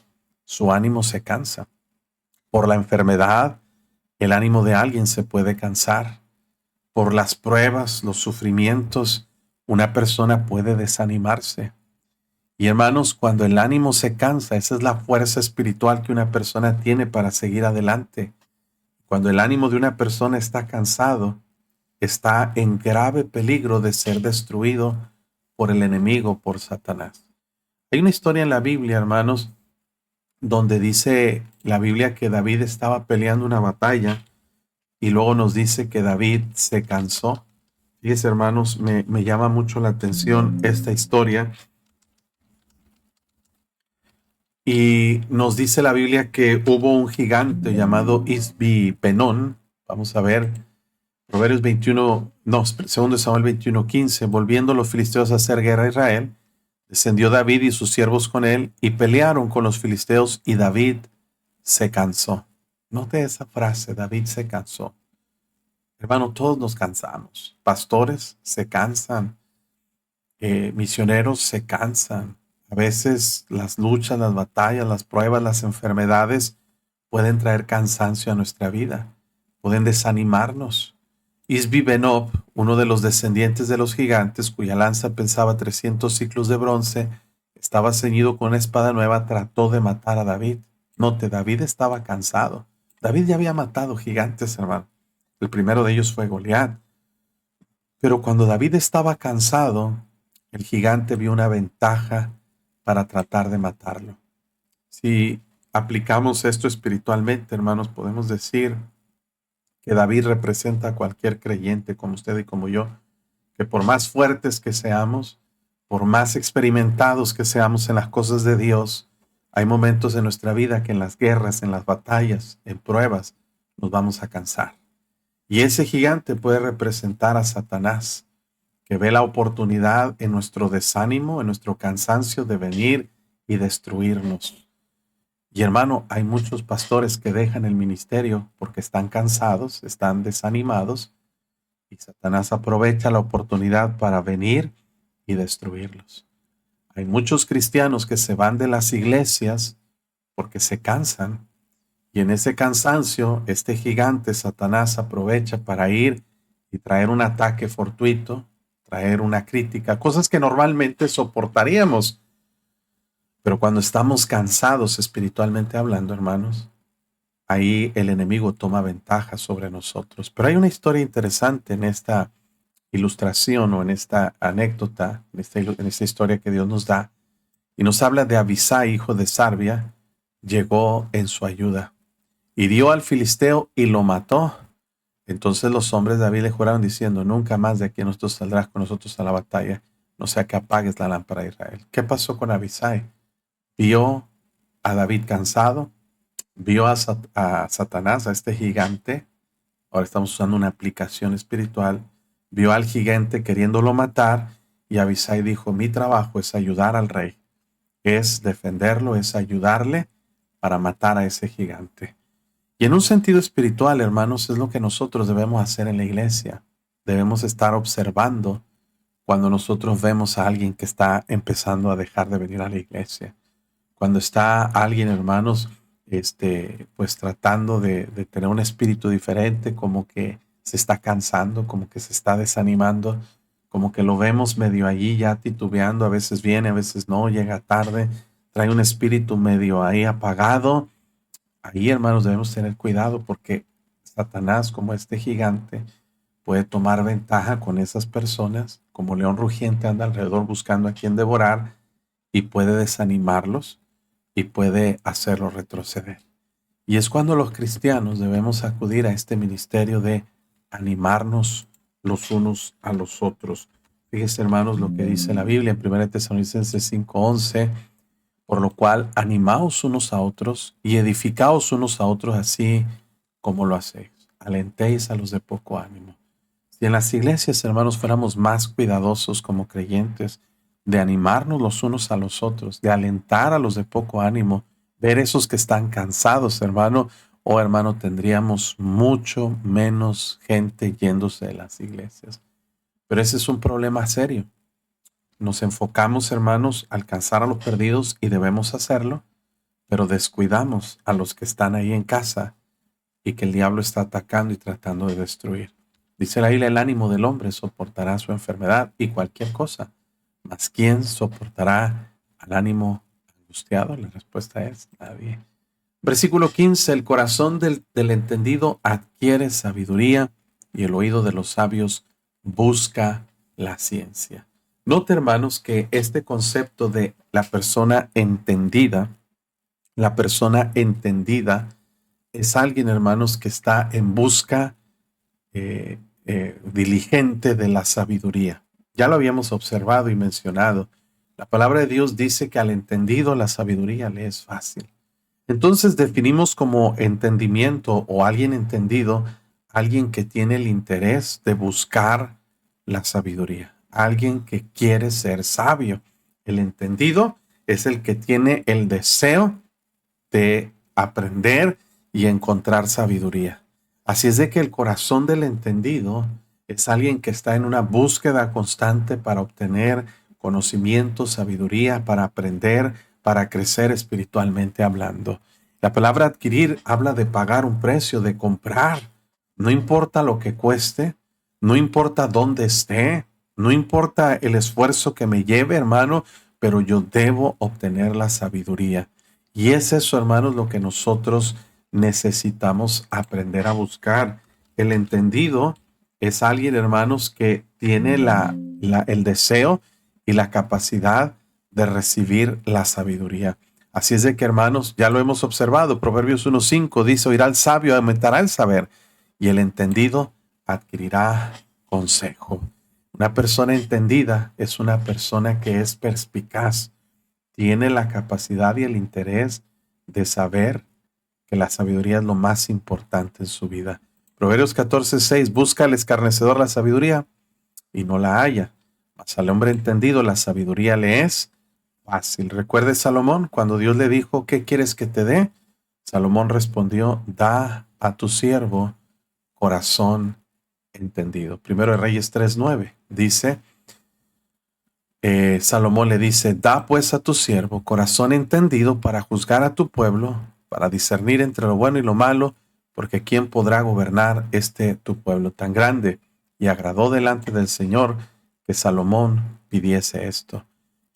su ánimo se cansa. Por la enfermedad, el ánimo de alguien se puede cansar. Por las pruebas, los sufrimientos, una persona puede desanimarse. Y hermanos, cuando el ánimo se cansa, esa es la fuerza espiritual que una persona tiene para seguir adelante. Cuando el ánimo de una persona está cansado, está en grave peligro de ser destruido por el enemigo, por Satanás. Hay una historia en la Biblia, hermanos, donde dice la Biblia que David estaba peleando una batalla y luego nos dice que David se cansó. Fíjense, hermanos, me llama mucho la atención esta historia. Y nos dice la Biblia que hubo un gigante llamado Isbi-Benón. Vamos a ver, Proverbios 21, no, 2 Samuel 21:15. Volviendo los filisteos a hacer guerra a Israel, descendió David y sus siervos con él y pelearon con los filisteos y David se cansó. Note esa frase, David se cansó. Hermano, todos nos cansamos. Pastores se cansan, misioneros se cansan. A veces las luchas, las batallas, las pruebas, las enfermedades pueden traer cansancio a nuestra vida, pueden desanimarnos. Isbi-Benob, uno de los descendientes de los gigantes, cuya lanza pesaba 300 ciclos de bronce, estaba ceñido con una espada nueva, trató de matar a David. Note, David estaba cansado. David ya había matado gigantes, hermano. El primero de ellos fue Goliat. Pero cuando David estaba cansado, el gigante vio una ventaja para tratar de matarlo. Si aplicamos esto espiritualmente, hermanos, podemos decir que David representa a cualquier creyente como usted y como yo, que por más fuertes que seamos, por más experimentados que seamos en las cosas de Dios, hay momentos en nuestra vida que en las guerras, en las batallas, en pruebas, nos vamos a cansar. Y ese gigante puede representar a Satanás, que ve la oportunidad en nuestro desánimo, en nuestro cansancio de venir y destruirnos. Y hermano, hay muchos pastores que dejan el ministerio porque están cansados, están desanimados, y Satanás aprovecha la oportunidad para venir y destruirlos. Hay muchos cristianos que se van de las iglesias porque se cansan, y en ese cansancio, este gigante Satanás aprovecha para ir y traer un ataque fortuito, traer una crítica, cosas que normalmente soportaríamos. Pero cuando estamos cansados espiritualmente hablando, hermanos, ahí el enemigo toma ventaja sobre nosotros. Pero hay una historia interesante en esta ilustración o en esta anécdota, en esta historia que Dios nos da, y nos habla de Abisai, hijo de Sarbia, llegó en su ayuda, hirió al filisteo y lo mató. Entonces los hombres de David le juraron diciendo, nunca más de aquí nosotros saldrás con nosotros a la batalla, no sea que apagues la lámpara de Israel. ¿Qué pasó con Abisai? Vio a David cansado, vio a Satanás, a este gigante. Ahora estamos usando una aplicación espiritual. Vio al gigante queriéndolo matar y Abisai dijo, mi trabajo es ayudar al rey, es defenderlo, es ayudarle para matar a ese gigante. Y en un sentido espiritual, hermanos, es lo que nosotros debemos hacer en la iglesia. Debemos estar observando cuando nosotros vemos a alguien que está empezando a dejar de venir a la iglesia. Cuando está alguien, hermanos, pues tratando de tener un espíritu diferente, como que se está cansando, como que se está desanimando, como que lo vemos medio allí ya titubeando, a veces viene, a veces no, llega tarde, trae un espíritu medio ahí apagado. Ahí, hermanos, debemos tener cuidado porque Satanás, como este gigante, puede tomar ventaja con esas personas, como león rugiente anda alrededor buscando a quien devorar y puede desanimarlos y puede hacerlos retroceder. Y es cuando los cristianos debemos acudir a este ministerio de animarnos los unos a los otros. Fíjense, hermanos, lo que dice la Biblia en 1 Tesalonicenses 5:11, por lo cual animaos unos a otros y edificaos unos a otros así como lo hacéis. Alentéis a los de poco ánimo. Si en las iglesias, hermanos, fuéramos más cuidadosos como creyentes de animarnos los unos a los otros, de alentar a los de poco ánimo, ver esos que están cansados, hermano, hermano, tendríamos mucho menos gente yéndose de las iglesias. Pero ese es un problema serio. Nos enfocamos, hermanos, a alcanzar a los perdidos y debemos hacerlo, pero descuidamos a los que están ahí en casa y que el diablo está atacando y tratando de destruir. Dice la Biblia, el ánimo del hombre soportará su enfermedad y cualquier cosa, mas ¿quién soportará al ánimo angustiado? La respuesta es nadie. Versículo 15, el corazón del entendido adquiere sabiduría y el oído de los sabios busca la ciencia. Note, hermanos, que este concepto de la persona entendida es alguien, hermanos, que está en busca diligente de la sabiduría. Ya lo habíamos observado y mencionado. La palabra de Dios dice que al entendido la sabiduría le es fácil. Entonces definimos como entendimiento o alguien entendido, alguien que tiene el interés de buscar la sabiduría, alguien que quiere ser sabio. El entendido es el que tiene el deseo de aprender y encontrar sabiduría. Así es de que el corazón del entendido es alguien que está en una búsqueda constante para obtener conocimiento, sabiduría, para aprender, para crecer espiritualmente hablando. La palabra adquirir habla de pagar un precio, de comprar. No importa lo que cueste, no importa dónde esté, no importa el esfuerzo que me lleve, hermano, pero yo debo obtener la sabiduría. Y es eso, hermanos, lo que nosotros necesitamos aprender a buscar. El entendido es alguien, hermanos, que tiene el deseo y la capacidad de recibir la sabiduría. Así es de que, hermanos, ya lo hemos observado. Proverbios 1:5 dice, oirá el sabio, aumentará el saber, y el entendido adquirirá consejo. Una persona entendida es una persona que es perspicaz, tiene la capacidad y el interés de saber que la sabiduría es lo más importante en su vida. Proverbios 14:6, busca al escarnecedor la sabiduría y no la halla, mas al hombre entendido la sabiduría le es fácil. ¿Recuerdes Salomón cuando Dios le dijo, ¿qué quieres que te dé? Salomón respondió, da a tu siervo corazón entendido. Primero de Reyes 3:9 dice, Salomón le dice, da pues a tu siervo corazón entendido para juzgar a tu pueblo, para discernir entre lo bueno y lo malo, porque ¿quién podrá gobernar tu pueblo tan grande? Y agradó delante del Señor que Salomón pidiese esto.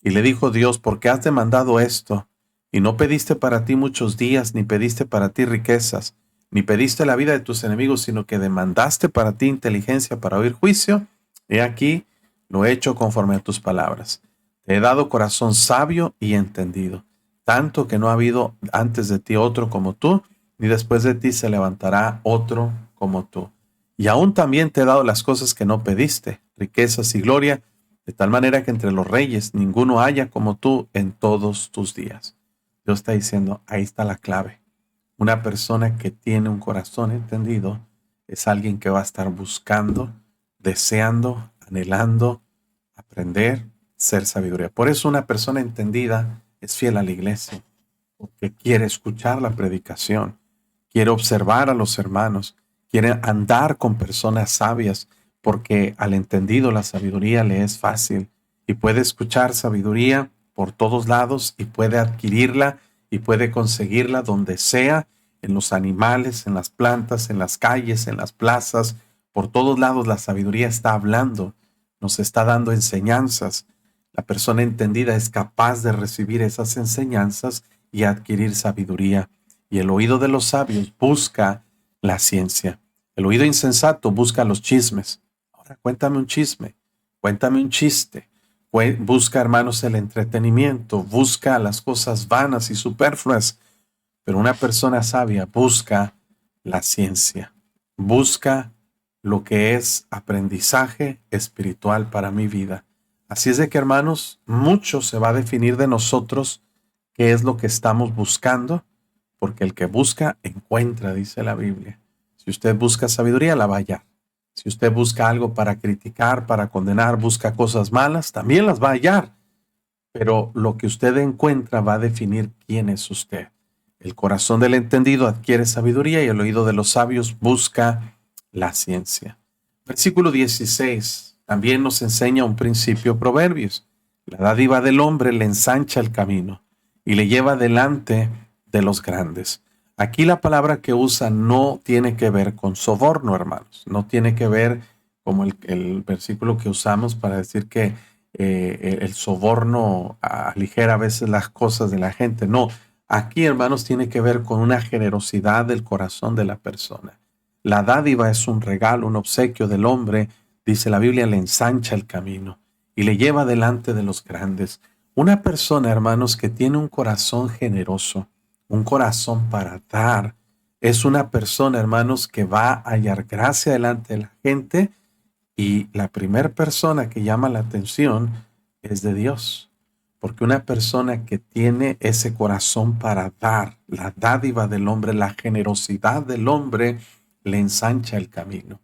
Y le dijo Dios, ¿por qué has demandado esto? Y no pediste para ti muchos días, ni pediste para ti riquezas, ni pediste la vida de tus enemigos, sino que demandaste para ti inteligencia para oír juicio. He aquí, lo he hecho conforme a tus palabras. Te he dado corazón sabio y entendido, tanto que no ha habido antes de ti otro como tú, ni después de ti se levantará otro como tú. Y aún también te he dado las cosas que no pediste, riquezas y gloria, de tal manera que entre los reyes ninguno haya como tú en todos tus días. Dios está diciendo, ahí está la clave. Una persona que tiene un corazón entendido es alguien que va a estar buscando, deseando, anhelando, aprender, ser sabiduría. Por eso una persona entendida es fiel a la iglesia, porque quiere escuchar la predicación, quiere observar a los hermanos, quiere andar con personas sabias, porque al entendido la sabiduría le es fácil y puede escuchar sabiduría por todos lados y puede adquirirla y puede conseguirla donde sea, en los animales, en las plantas, en las calles, en las plazas. Por todos lados la sabiduría está hablando, nos está dando enseñanzas. La persona entendida es capaz de recibir esas enseñanzas y adquirir sabiduría. Y el oído de los sabios busca la ciencia. El oído insensato busca los chismes. Ahora cuéntame un chisme, cuéntame un chiste. Busca, hermanos, el entretenimiento, busca las cosas vanas y superfluas. Pero una persona sabia busca la ciencia, busca lo que es aprendizaje espiritual para mi vida. Así es de que, hermanos, mucho se va a definir de nosotros qué es lo que estamos buscando, porque el que busca, encuentra, dice la Biblia. Si usted busca sabiduría, la va a hallar. Si usted busca algo para criticar, para condenar, busca cosas malas, también las va a hallar. Pero lo que usted encuentra va a definir quién es usted. El corazón del entendido adquiere sabiduría y el oído de los sabios busca la ciencia. Versículo 16 también nos enseña un principio Proverbios. La dádiva del hombre le ensancha el camino y le lleva delante de los grandes. Aquí la palabra que usa no tiene que ver con soborno, hermanos. No tiene que ver como el versículo que usamos para decir que el soborno aligera a veces las cosas de la gente. No, aquí, hermanos, tiene que ver con una generosidad del corazón de la persona. La dádiva es un regalo, un obsequio del hombre, dice la Biblia, le ensancha el camino y le lleva delante de los grandes. Una persona, hermanos, que tiene un corazón generoso, un corazón para dar, es una persona, hermanos, que va a hallar gracia delante de la gente. Y la primera persona que llama la atención es de Dios, porque una persona que tiene ese corazón para dar, la dádiva del hombre, la generosidad del hombre, le ensancha el camino,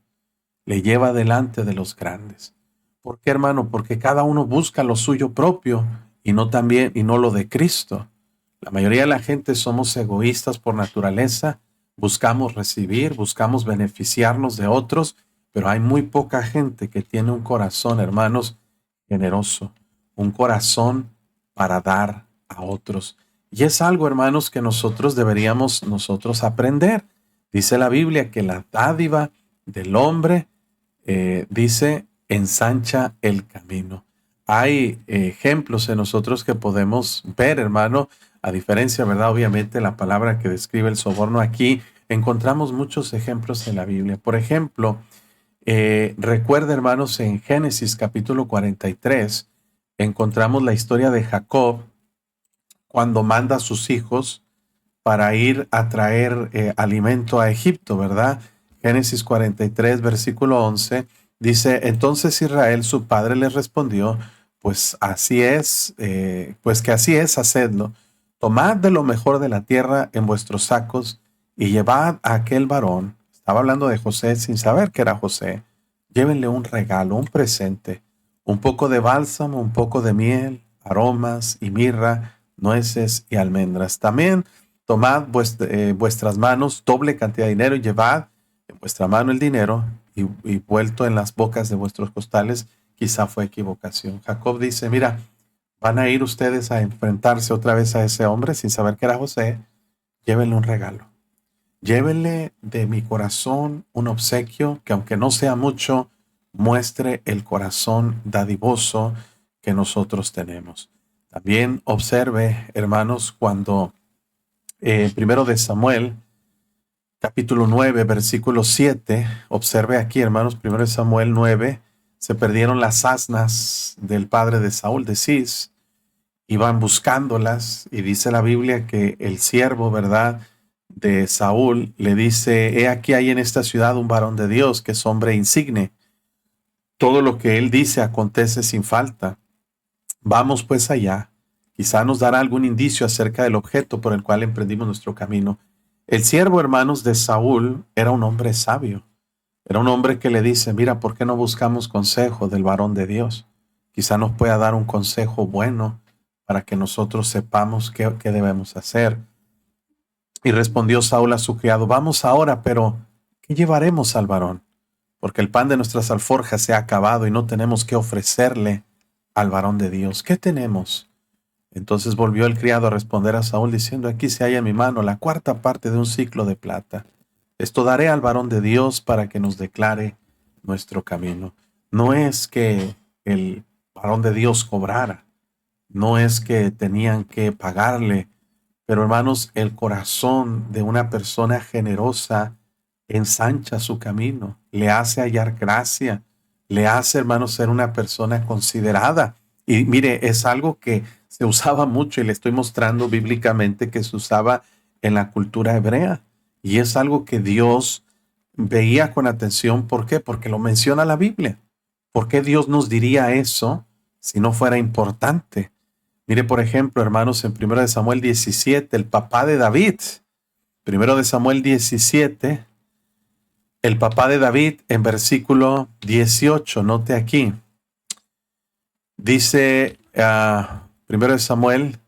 le lleva delante de los grandes. ¿Por qué, hermano? Porque cada uno busca lo suyo propio y no lo de Cristo. La mayoría de la gente somos egoístas por naturaleza, buscamos recibir, buscamos beneficiarnos de otros, pero hay muy poca gente que tiene un corazón, hermanos, generoso, un corazón para dar a otros. Y es algo, hermanos, que deberíamos aprender. Dice la Biblia que la dádiva del hombre, dice, ensancha el camino. Hay ejemplos en nosotros que podemos ver, hermano, a diferencia, ¿verdad? Obviamente la palabra que describe el soborno aquí, encontramos muchos ejemplos en la Biblia. Por ejemplo, recuerda, hermanos, en Génesis capítulo 43, encontramos la historia de Jacob cuando manda a sus hijos para ir a traer alimento a Egipto, ¿verdad? Génesis 43, versículo 11, dice, entonces Israel, su padre, les respondió, pues así es, pues que así es, hacedlo. Tomad de lo mejor de la tierra en vuestros sacos y llevad a aquel varón. Estaba hablando de José sin saber que era José. Llévenle un regalo, un presente, un poco de bálsamo, un poco de miel, aromas y mirra, nueces y almendras. También tomad vuestras manos doble cantidad de dinero y llevad en vuestra mano el dinero y vuelto en las bocas de vuestros costales. Quizá fue equivocación. Jacob dice, mira, van a ir ustedes a enfrentarse otra vez a ese hombre sin saber que era José. Llévenle un regalo. Llévenle de mi corazón un obsequio que, aunque no sea mucho, muestre el corazón dadivoso que nosotros tenemos. También observe, hermanos, cuando primero de Samuel, capítulo 9, versículo 7, observe aquí, hermanos, primero de Samuel 9, se perdieron las asnas del padre de Saúl, de Cis, iban buscándolas y dice la Biblia que el siervo, ¿verdad?, de Saúl le dice, he aquí hay en esta ciudad un varón de Dios que es hombre insigne. Todo lo que él dice acontece sin falta. Vamos pues allá. Quizá nos dará algún indicio acerca del objeto por el cual emprendimos nuestro camino. El siervo, hermanos, de Saúl era un hombre sabio. Era un hombre que le dice, mira, ¿por qué no buscamos consejo del varón de Dios? Quizá nos pueda dar un consejo bueno para que nosotros sepamos qué debemos hacer. Y respondió Saúl a su criado, vamos ahora, pero ¿qué llevaremos al varón? Porque el pan de nuestras alforjas se ha acabado y no tenemos qué ofrecerle al varón de Dios. ¿Qué tenemos? Entonces volvió el criado a responder a Saúl diciendo, aquí se halla en mi mano la cuarta parte de un siclo de plata. Esto daré al varón de Dios para que nos declare nuestro camino. No es que el varón de Dios cobrara, no es que tenían que pagarle, pero hermanos, el corazón de una persona generosa ensancha su camino, le hace hallar gracia, le hace, hermanos, ser una persona considerada. Y mire, es algo que se usaba mucho y le estoy mostrando bíblicamente que se usaba en la cultura hebrea. Y es algo que Dios veía con atención. ¿Por qué? Porque lo menciona la Biblia. ¿Por qué Dios nos diría eso si no fuera importante? Mire, por ejemplo, hermanos, en 1 de Samuel 17, el papá de David, 1 de Samuel 17, El papá de David en versículo 18, note aquí, dice 1 Samuel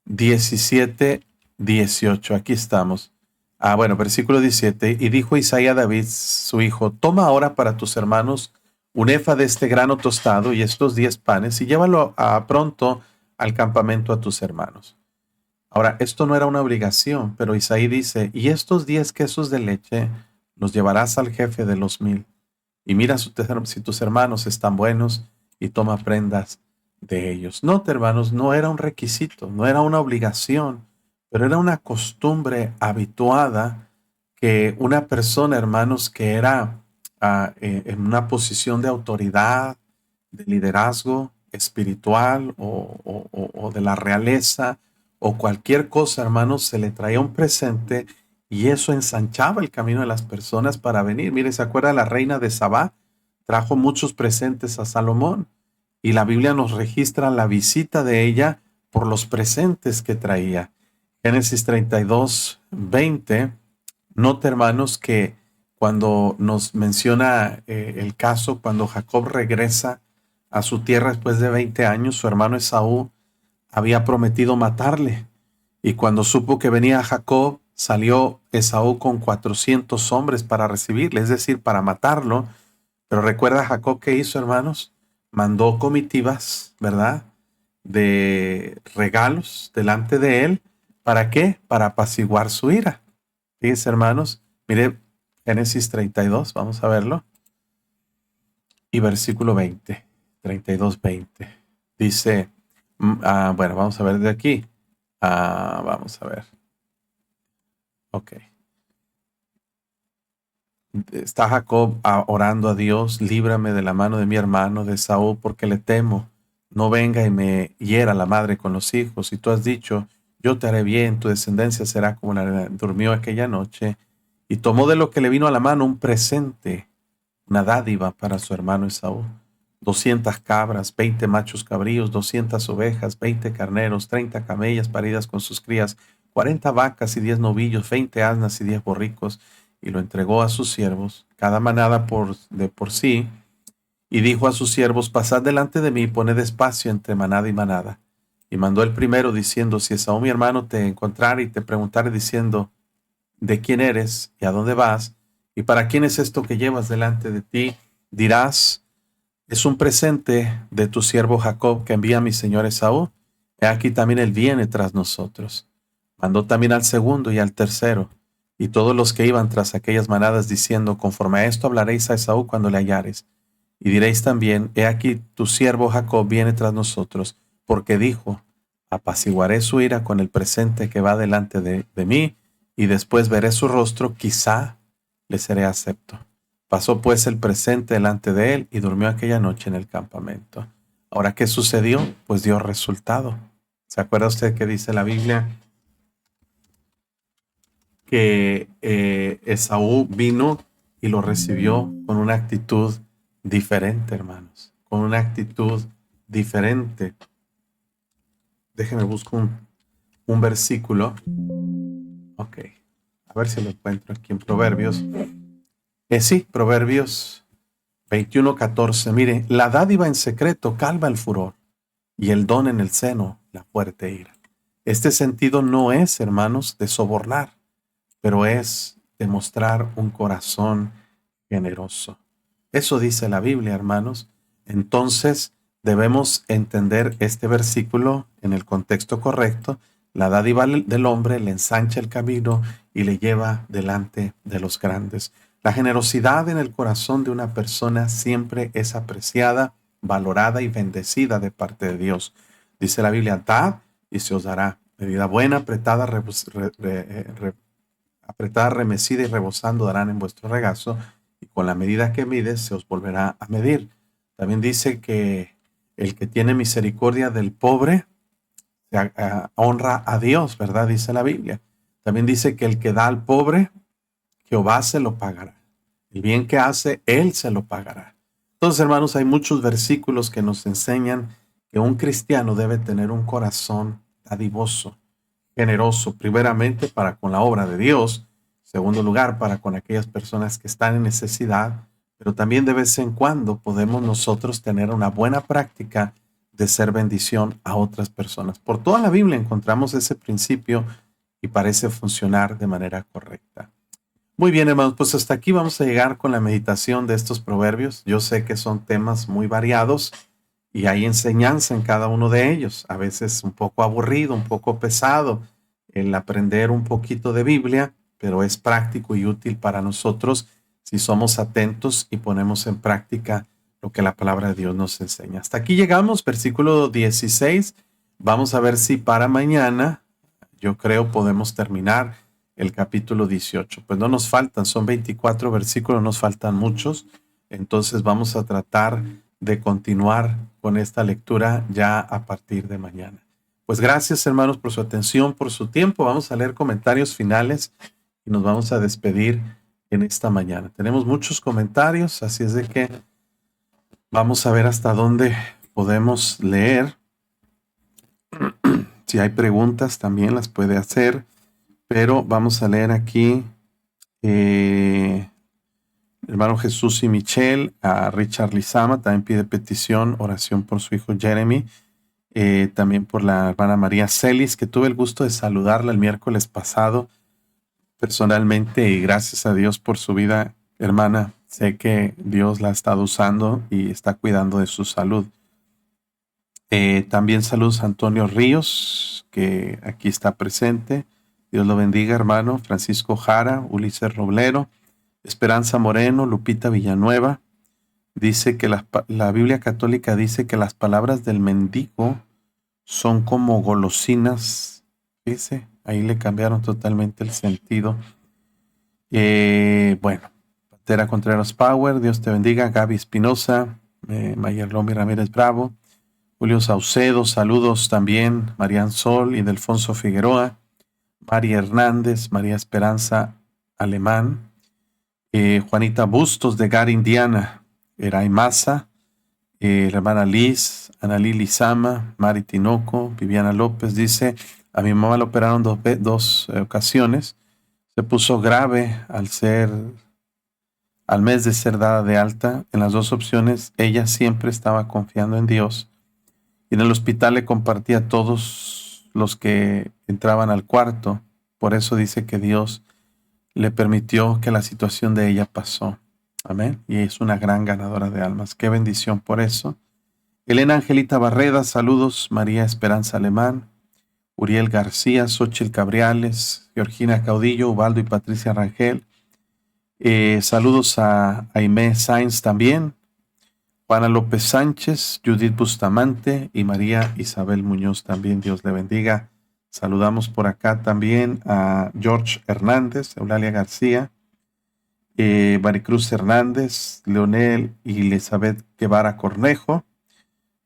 17, 18, aquí estamos. Bueno, versículo 17, y dijo Isaías a David, su hijo, toma ahora para tus hermanos un efa de este grano tostado y estos 10 panes y llévalo pronto al campamento a tus hermanos. Ahora, esto no era una obligación, pero Isaí dice, y estos 10 quesos de leche los llevarás al jefe de los 1000. Y mira si tus hermanos están buenos y toma prendas de ellos. No, hermanos, no era un requisito, no era una obligación, pero era una costumbre habituada que una persona, hermanos, que era en una posición de autoridad, de liderazgo espiritual o de la realeza, o cualquier cosa, hermanos, se le traía un presente y eso ensanchaba el camino de las personas para venir. Mire, ¿se acuerda la reina de Sabá? Trajo muchos presentes a Salomón y la Biblia nos registra la visita de ella por los presentes que traía. Génesis 32, 20, nota, hermanos, que cuando nos menciona el caso, cuando Jacob regresa a su tierra después de 20 años, su hermano Esaú había prometido matarle. Y cuando supo que venía Jacob, salió Esaú con 400 hombres para recibirle, es decir, para matarlo. Pero recuerda Jacob qué hizo, hermanos, mandó comitivas, ¿verdad?, de regalos delante de él. ¿Para qué? Para apaciguar su ira. Fíjense, hermanos, mire Génesis 32, vamos a verlo. Y versículo 20, 32, 20. Dice, bueno, vamos a ver de aquí. Vamos a ver. Ok. Está Jacob orando a Dios, líbrame de la mano de mi hermano, de Esaú, porque le temo. No venga y me hiera la madre con los hijos. Y tú has dicho, yo te haré bien, tu descendencia será como la arena. Durmió aquella noche y tomó de lo que le vino a la mano un presente, una dádiva para su hermano Esaú. 200 cabras, 20 machos cabríos, 200 ovejas, 20 carneros, 30 camellas paridas con sus crías, 40 vacas y 10 novillos, 20 asnas y 10 borricos, y lo entregó a sus siervos, cada manada por sí, y dijo a sus siervos, pasad delante de mí, poned espacio entre manada y manada. Y mandó el primero diciendo, si Esaú mi hermano te encontrare y te preguntare diciendo, ¿de quién eres y a dónde vas? ¿Y para quién es esto que llevas delante de ti? Dirás, es un presente de tu siervo Jacob que envía a mi señor Esaú. He aquí también él viene tras nosotros. Mandó también al segundo y al tercero, y todos los que iban tras aquellas manadas, diciendo, conforme a esto hablaréis a Esaú cuando le hallares. Y diréis también, he aquí tu siervo Jacob viene tras nosotros, porque dijo, apaciguaré su ira con el presente que va delante de mí, y después veré su rostro, quizá le seré acepto. Pasó pues el presente delante de él y durmió aquella noche en el campamento. Ahora, ¿qué sucedió? Pues dio resultado. ¿Se acuerda usted que dice la Biblia? Que Esaú vino y lo recibió con una actitud diferente, hermanos. Con una actitud diferente. Déjenme buscar un versículo. Ok. A ver si lo encuentro aquí en Proverbios. Sí, Proverbios 21:14. Mire, la dádiva en secreto calma el furor y el don en el seno la fuerte ira. Este sentido no es, hermanos, de sobornar, pero es demostrar un corazón generoso. Eso dice la Biblia, hermanos. Entonces debemos entender este versículo en el contexto correcto. La dádiva del hombre le ensancha el camino y le lleva delante de los grandes. La generosidad en el corazón de una persona siempre es apreciada, valorada y bendecida de parte de Dios. Dice la Biblia, dad y se os dará. Medida buena, apretada, remecida y rebosando darán en vuestro regazo, y con la medida que mides se os volverá a medir. También dice que el que tiene misericordia del pobre honra a Dios, ¿verdad? Dice la Biblia. También dice que el que da al pobre, Jehová se lo pagará. El bien que hace, Él se lo pagará. Entonces, hermanos, hay muchos versículos que nos enseñan que un cristiano debe tener un corazón dadivoso, generoso, primeramente para con la obra de Dios, Segundo lugar, para con aquellas personas que están en necesidad, pero también de vez en cuando podemos nosotros tener una buena práctica de ser bendición a otras personas. Por toda la Biblia encontramos ese principio y parece funcionar de manera correcta. Muy bien, hermanos, pues hasta aquí vamos a llegar con la meditación de estos proverbios. Yo sé que son temas muy variados y hay enseñanza en cada uno de ellos. A veces un poco aburrido, un poco pesado el aprender un poquito de Biblia, pero es práctico y útil para nosotros si somos atentos y ponemos en práctica lo que la palabra de Dios nos enseña. Hasta aquí llegamos, versículo 16. Vamos a ver si para mañana, yo creo, podemos terminar el capítulo 18. Pues no nos faltan, son 24 versículos, nos faltan muchos. Entonces vamos a tratar de continuar con esta lectura ya a partir de mañana. Pues gracias, hermanos, por su atención, por su tiempo. Vamos a leer comentarios finales y nos vamos a despedir en esta mañana. Tenemos muchos comentarios, así es de que vamos a ver hasta dónde podemos leer. Si hay preguntas, también las puede hacer, pero vamos a leer aquí hermano Jesús y Michelle, a Richard Lizama, también pide petición, oración por su hijo Jeremy, también por la hermana María Celis, que tuve el gusto de saludarla el miércoles pasado personalmente, y gracias a Dios por su vida, hermana. Sé que Dios la ha estado usando y está cuidando de su salud. También saludos a Antonio Ríos, que aquí está presente. Dios lo bendiga, hermano. Francisco Jara, Ulises Roblero, Esperanza Moreno, Lupita Villanueva. Dice que la Biblia católica dice que las palabras del mendigo son como golosinas. Dice, ahí le cambiaron totalmente el sentido. Bueno, Patera Contreras Power, Dios te bendiga. Gaby Espinosa, Mayer Lomi Ramírez Bravo, Julio Saucedo, saludos también. Marian Sol y Delfonso Figueroa, María Hernández, María Esperanza Alemán, Juanita Bustos de Gar, Indiana, Eray Maza, la hermana Liz, Analí Lizama, Mari Tinoco, Viviana López. Dice, a mi mamá la operaron dos ocasiones, se puso grave al mes de ser dada de alta. En las dos opciones ella siempre estaba confiando en Dios, y en el hospital le compartía a todos los que entraban al cuarto. Por eso dice que Dios le permitió que la situación de ella pasó. Amén. Y es una gran ganadora de almas. Qué bendición por eso. Elena Angelita Barreda, saludos. María Esperanza Alemán, Uriel García, Xochitl Cabriales, Georgina Caudillo, Ubaldo y Patricia Rangel. Saludos a Aimé Sainz también, Juana López Sánchez, Judith Bustamante y María Isabel Muñoz también. Dios le bendiga. Saludamos por acá también a George Hernández, Eulalia García, Maricruz Hernández, Leonel y Elizabeth Guevara Cornejo,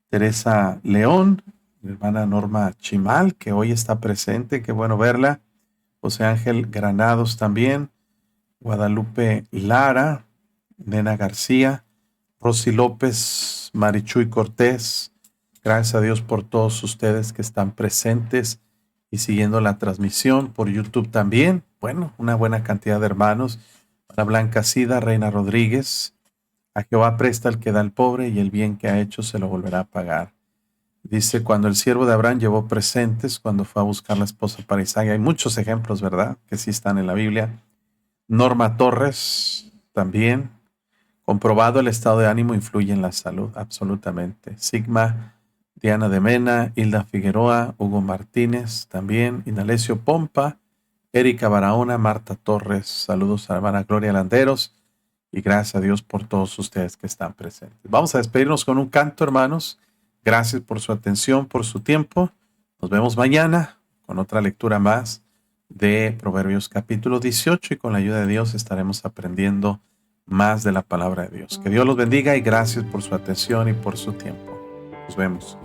Teresa León, mi hermana Norma Chimal, que hoy está presente, qué bueno verla, José Ángel Granados también, Guadalupe Lara, Nena García, Rosy López, Marichuy Cortés. Gracias a Dios por todos ustedes que están presentes y siguiendo la transmisión por YouTube también. Bueno, una buena cantidad de hermanos. Ana Blanca Sida, Reina Rodríguez. A Jehová presta el que da al pobre, y el bien que ha hecho se lo volverá a pagar. Dice, cuando el siervo de Abraham llevó presentes, cuando fue a buscar la esposa para Isaac. Hay muchos ejemplos, ¿verdad?, que sí están en la Biblia. Norma Torres también. Comprobado, el estado de ánimo influye en la salud, absolutamente. Sigma, Diana de Mena, Hilda Figueroa, Hugo Martínez también, Inalesio Pompa, Erika Barahona, Marta Torres. Saludos a la hermana Gloria Landeros y gracias a Dios por todos ustedes que están presentes. Vamos a despedirnos con un canto, hermanos. Gracias por su atención, por su tiempo. Nos vemos mañana con otra lectura más de Proverbios capítulo 18 y con la ayuda de Dios estaremos aprendiendo más de la palabra de Dios. Que Dios los bendiga y gracias por su atención y por su tiempo. Nos vemos.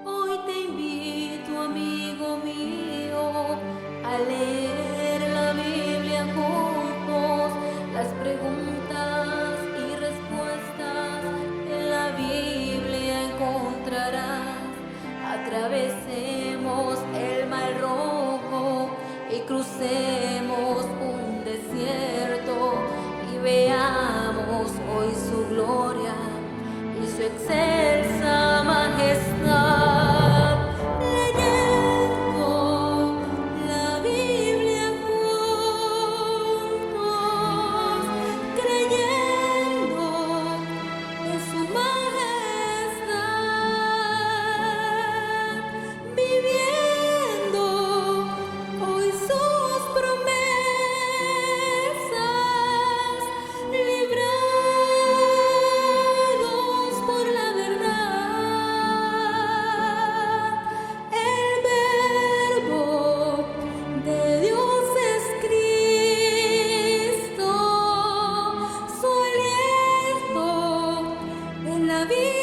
Hoy te invito, amigo mío, a leer la Biblia juntos. Las preguntas y respuestas en la Biblia encontrarás. Atravesemos el mar rojo y crucemos un desierto y veamos hoy su gloria y su excelsa majestad. Leyendo la Biblia juntos, creyendo en su majestad, viviendo hoy sus promesas, librados por la verdad. El Verbo de Dios es Cristo, su aliento en la vida.